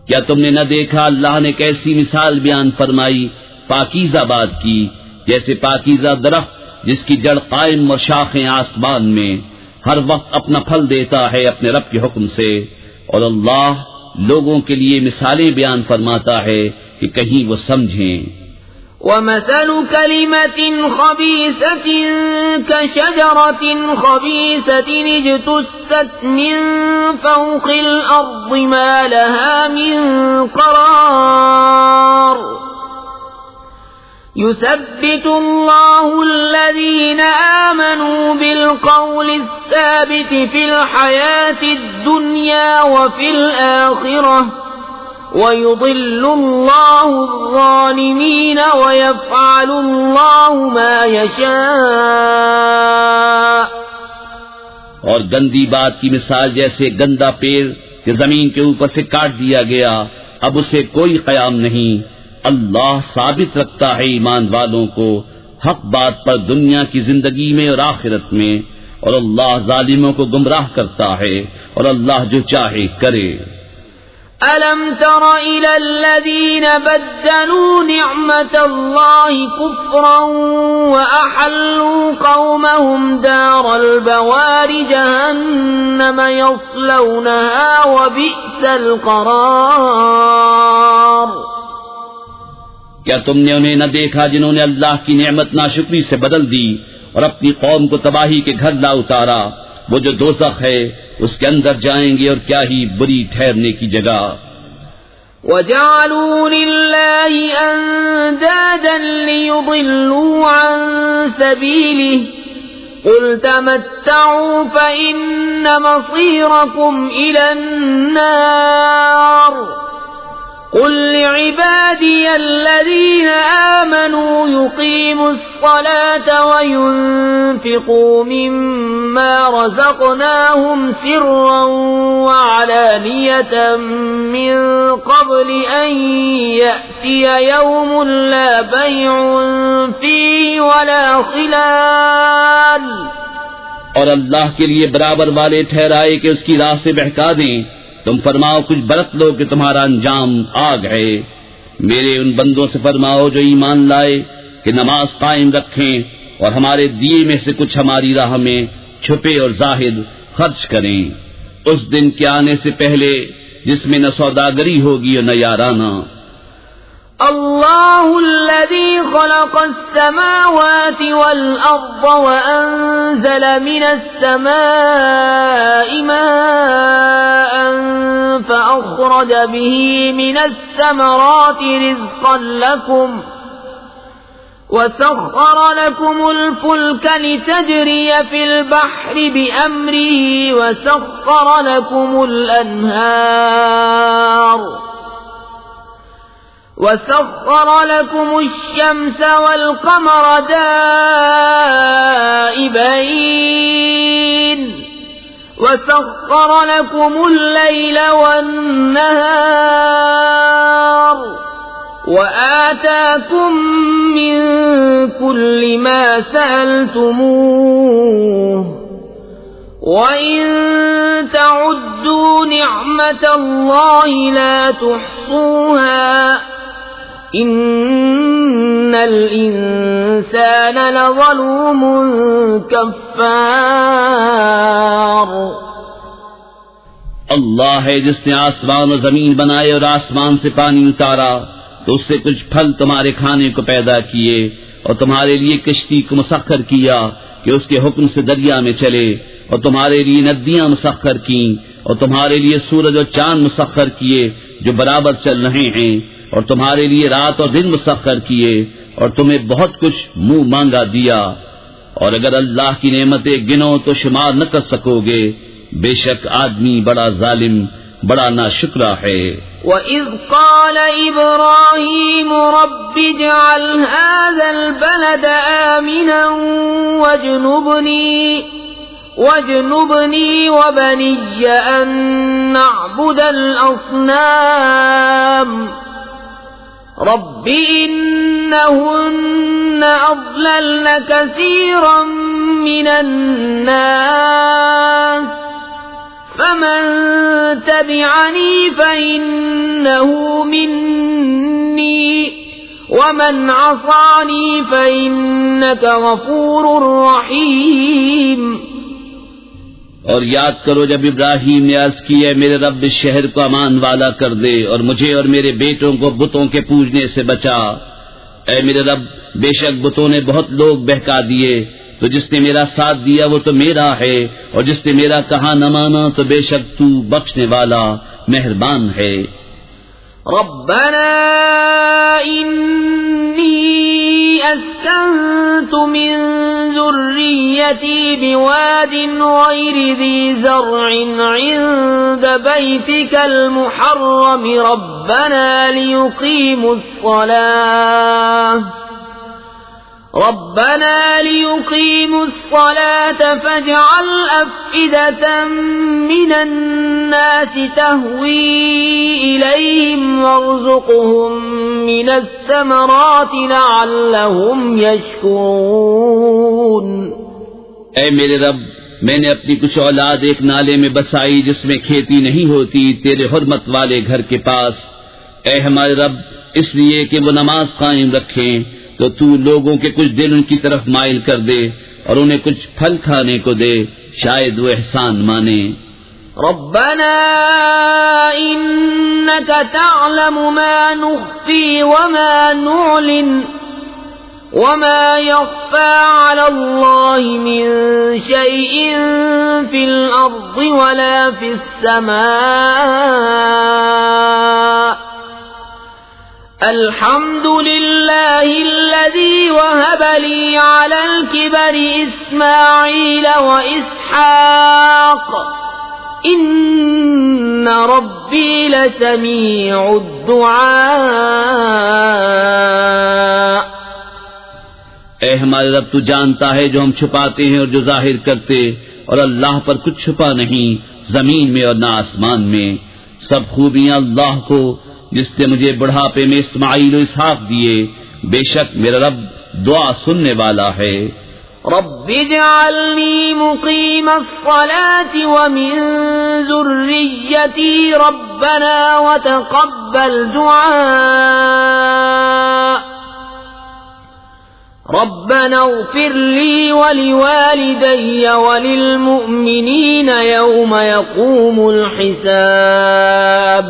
کیا تم نے نہ دیکھا اللہ نے کیسی مثال بیان فرمائی پاکیزہ بات کی، جیسے پاکیزہ درخت جس کی جڑ قائم اور شاخیں آسمان میں، ہر وقت اپنا پھل دیتا ہے اپنے رب کے حکم سے، اور اللہ لوگوں کے لیے مثالیں بیان فرماتا ہے کہ کہیں وہ سمجھیں۔ وَمَثَلُ كَلِمَةٍ خَبِيثَةٍ كَشَجَرَةٍ خَبِيثَةٍ اجْتُثَّتْ مِنْ فَوْقِ الْأَرْضِ مَا لَهَا مِنْ قَرَارٍ يُثَبِّتُ اللَّهُ الَّذِينَ آمَنُوا بِالْقَوْلِ الثَّابِتِ فِي الْحَيَاةِ الدُّنْيَا وَفِي الْآخِرَةِ وَيُضِلُّ اللَّهُ الظَّالِمِينَ وَيَفْعَلُ اللَّهُ مَا يَشَاءُ۔ اور گندی بات کی مثال جیسے گندا پیڑ کہ زمین کے اوپر سے کاٹ دیا گیا، اب اسے کوئی قیام نہیں۔ اللہ ثابت رکھتا ہے ایمان والوں کو حق بات پر دنیا کی زندگی میں اور آخرت میں، اور اللہ ظالموں کو گمراہ کرتا ہے، اور اللہ جو چاہے کرے۔ أَلَمْ تَرَ إِلَى الَّذِينَ بَدَّلُوا نِعْمَةَ اللَّهِ كُفْرًا وَأَحَلُّوا قَوْمَهُمْ دَارَ الْبَوَارِ جَهَنَّمَ يَصْلَوْنَهَا وَبِئْسَ الْقَرَارُ۔ کیا تم نے انہیں نہ دیکھا جنہوں نے اللہ کی نعمت ناشکری سے بدل دی اور اپنی قوم کو تباہی کے گھر لا اتارا؟ وہ جو دوزخ ہے اس کے اندر جائیں گے، اور کیا ہی بری ٹھہرنے کی جگہ۔ وَجَعَلُوا لِلَّهِ أَندَادًا لِيُضِلُّوا عَن سَبِيلِهِ قُلْ تَمَتَّعُوا فَإِنَّ مَصِيرَكُمْ إِلَى النَّارِ قُلْ لِعِبَادِيَ الَّذِينَ آمَنُوا يُقِيمُوا الصَّلَاةَ وَيُنْفِقُوا مِمَّا رَزَقْنَاهُمْ سِرًّا وَعَلَانِيَةً مِّن قَبْلِ أَن يَأْتِيَ يَوْمٌ لَا بَيْعٌ فِيهِ وَلَا خِلَالٌ۔ اور اللہ کے لیے برابر والے ٹھہرائے کہ اس کی راہ سے بہکا دیں، تم فرماؤ کچھ برت لو کہ تمہارا انجام آگ ہے۔ میرے ان بندوں سے فرماؤ جو ایمان لائے کہ نماز قائم رکھیں اور ہمارے دیے میں سے کچھ ہماری راہ میں چھپے اور ظاہر خرچ کریں، اس دن کے آنے سے پہلے جس میں نہ سوداگری ہوگی اور نہ یارانہ۔ الله الذي خلق السماوات والأرض وأنزل من السماء ماء فأخرج به من الثمرات رزقا لكم وسخر لكم الفلك لتجري في البحر بأمره وسخر لكم الأنهار وَسَخَّرَ لَكُمُ الشَّمْسَ وَالْقَمَرَ دَائِبَيْنِ وَسَخَّرَ لَكُمُ اللَّيْلَ وَالنَّهَارَ وَآتَاكُم مِّن كُلِّ مَا سَأَلْتُمُوهُ وَإِن تَعُدُّوا نعمة الله لا تحصوها إن الإنسان لظلوم كفار. اللہ ہے جس نے آسمان و زمین بنائے اور آسمان سے پانی اتارا تو اس سے کچھ پھل تمہارے کھانے کو پیدا کیے اور تمہارے لیے کشتی کو مسخر کیا کہ اس کے حکم سے دریا میں چلے اور تمہارے لیے ندیاں مسخر کیں اور تمہارے لیے سورج اور چاند مسخر کیے جو برابر چل رہے ہیں اور تمہارے لیے رات اور دن مسخر کیے اور تمہیں بہت کچھ منہ مانگا دیا. اور اگر اللہ کی نعمتیں گنو تو شمار نہ کر سکو گے. بے شک آدمی بڑا ظالم بڑا ناشکرا ہے. وَإِذْ قَالَ إِبْرَاهِيمُ رَبِّ اجْعَلْ هَذَا الْبَلَدَ آمِنًا وَاجْنُبْنِي وَبَنِيَّ أَن نَّعْبُدَ الْأَصْنَامَ رَبِّ إِنَّهُنَّ أَضْلَلْنَ كَثِيرًا مِّنَ النَّاسِ فمن تبعني فإنه مني ومن عصاني فإنك غفور رحيم. اور یاد کرو جب ابراہیم نے عرض کی ہے میرے رب اس شہر کو امان والا کر دے اور مجھے اور میرے بیٹوں کو بتوں کے پوجنے سے بچا. اے میرے رب بے شک بتوں نے بہت لوگ بہکا دیے تو جس نے میرا ساتھ دیا وہ تو میرا ہے اور جس نے میرا کہا نہ مانا تو بے شک تو بخشنے والا مہربان ہے. ربنا انی اسکنت من ذریتی بواد غیر ذی زرع عند بیتک المحرم ربنا لیقیموا الصلاة فاجعل أفئدة من الناس تهوي إليهم وارزقهم من الثمرات لعلهم يشكرون. اے میرے رب میں نے اپنی کچھ اولاد ایک نالے میں بسائی جس میں کھیتی نہیں ہوتی تیرے حرمت والے گھر کے پاس. اے ہمارے رب اس لیے کہ وہ نماز قائم رکھیں تو تو لوگوں کے کچھ دل ان کی طرف مائل کر دے اور انہیں کچھ پھل کھانے کو دے شاید وہ احسان مانے. ربنا انك تعلم ما نخفي وما نعلن وما يخفى على الله من شيء في الأرض ولا في السماء الحمد لله الذي وهب لي على الكبر إسماعيل وإسحاق إن ربي لسميع الدعاء. اے ہمارے رب تو جانتا ہے جو ہم چھپاتے ہیں اور جو ظاہر کرتے اور اللہ پر کچھ چھپا نہیں زمین میں اور نہ آسمان میں. سب خوبیاں اللہ کو جس نے مجھے بڑھاپے میں اسماعیل و اسحاق دیے. بے شک میرا رب دعا سننے والا ہے. رب اجعلني مقيم الصلاة ومن ذريتي ربنا وتقبل دعاء. ربنا اغفر لي ولوالدي وللمؤمنين يوم يقوم الحساب.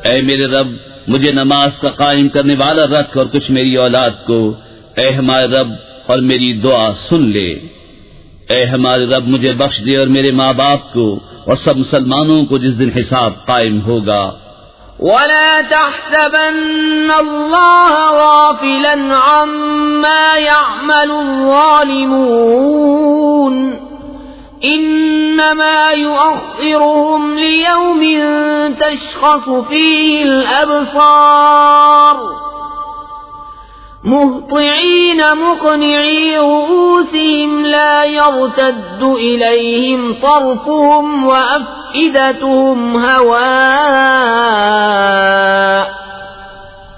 اے میرے رب مجھے نماز کا قائم کرنے والا رکھ اور کچھ میری اولاد کو. اے ہمارے رب اور میری دعا سن لے. اے ہمارے رب مجھے بخش دے اور میرے ماں باپ کو اور سب مسلمانوں کو جس دن حساب قائم ہوگا. ولا تحسبن الله غافلا عما يعمل الظالمون إنما يؤخرهم ليوم تشخص فيه الأبصار مهطعين مقنعي رؤوسهم لا يرتد إليهم طرفهم وأفئدتهم هواء.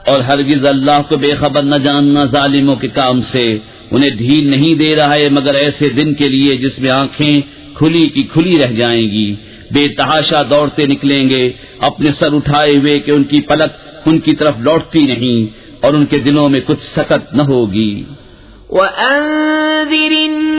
اور ہرگز اللہ کو بے خبر نہ جاننا ظالموں کے کام سے. انہیں ڈھیل نہیں دے رہا ہے مگر ایسے دن کے لیے جس میں آنکھیں کھلی کی کھلی رہ جائیں گی بے تحاشا دوڑتے نکلیں گے اپنے سر اٹھائے ہوئے کہ ان کی پلک ان کی طرف لوٹتی نہیں اور ان کے دلوں میں کچھ سکت نہ ہوگی. وَأَنذِرِ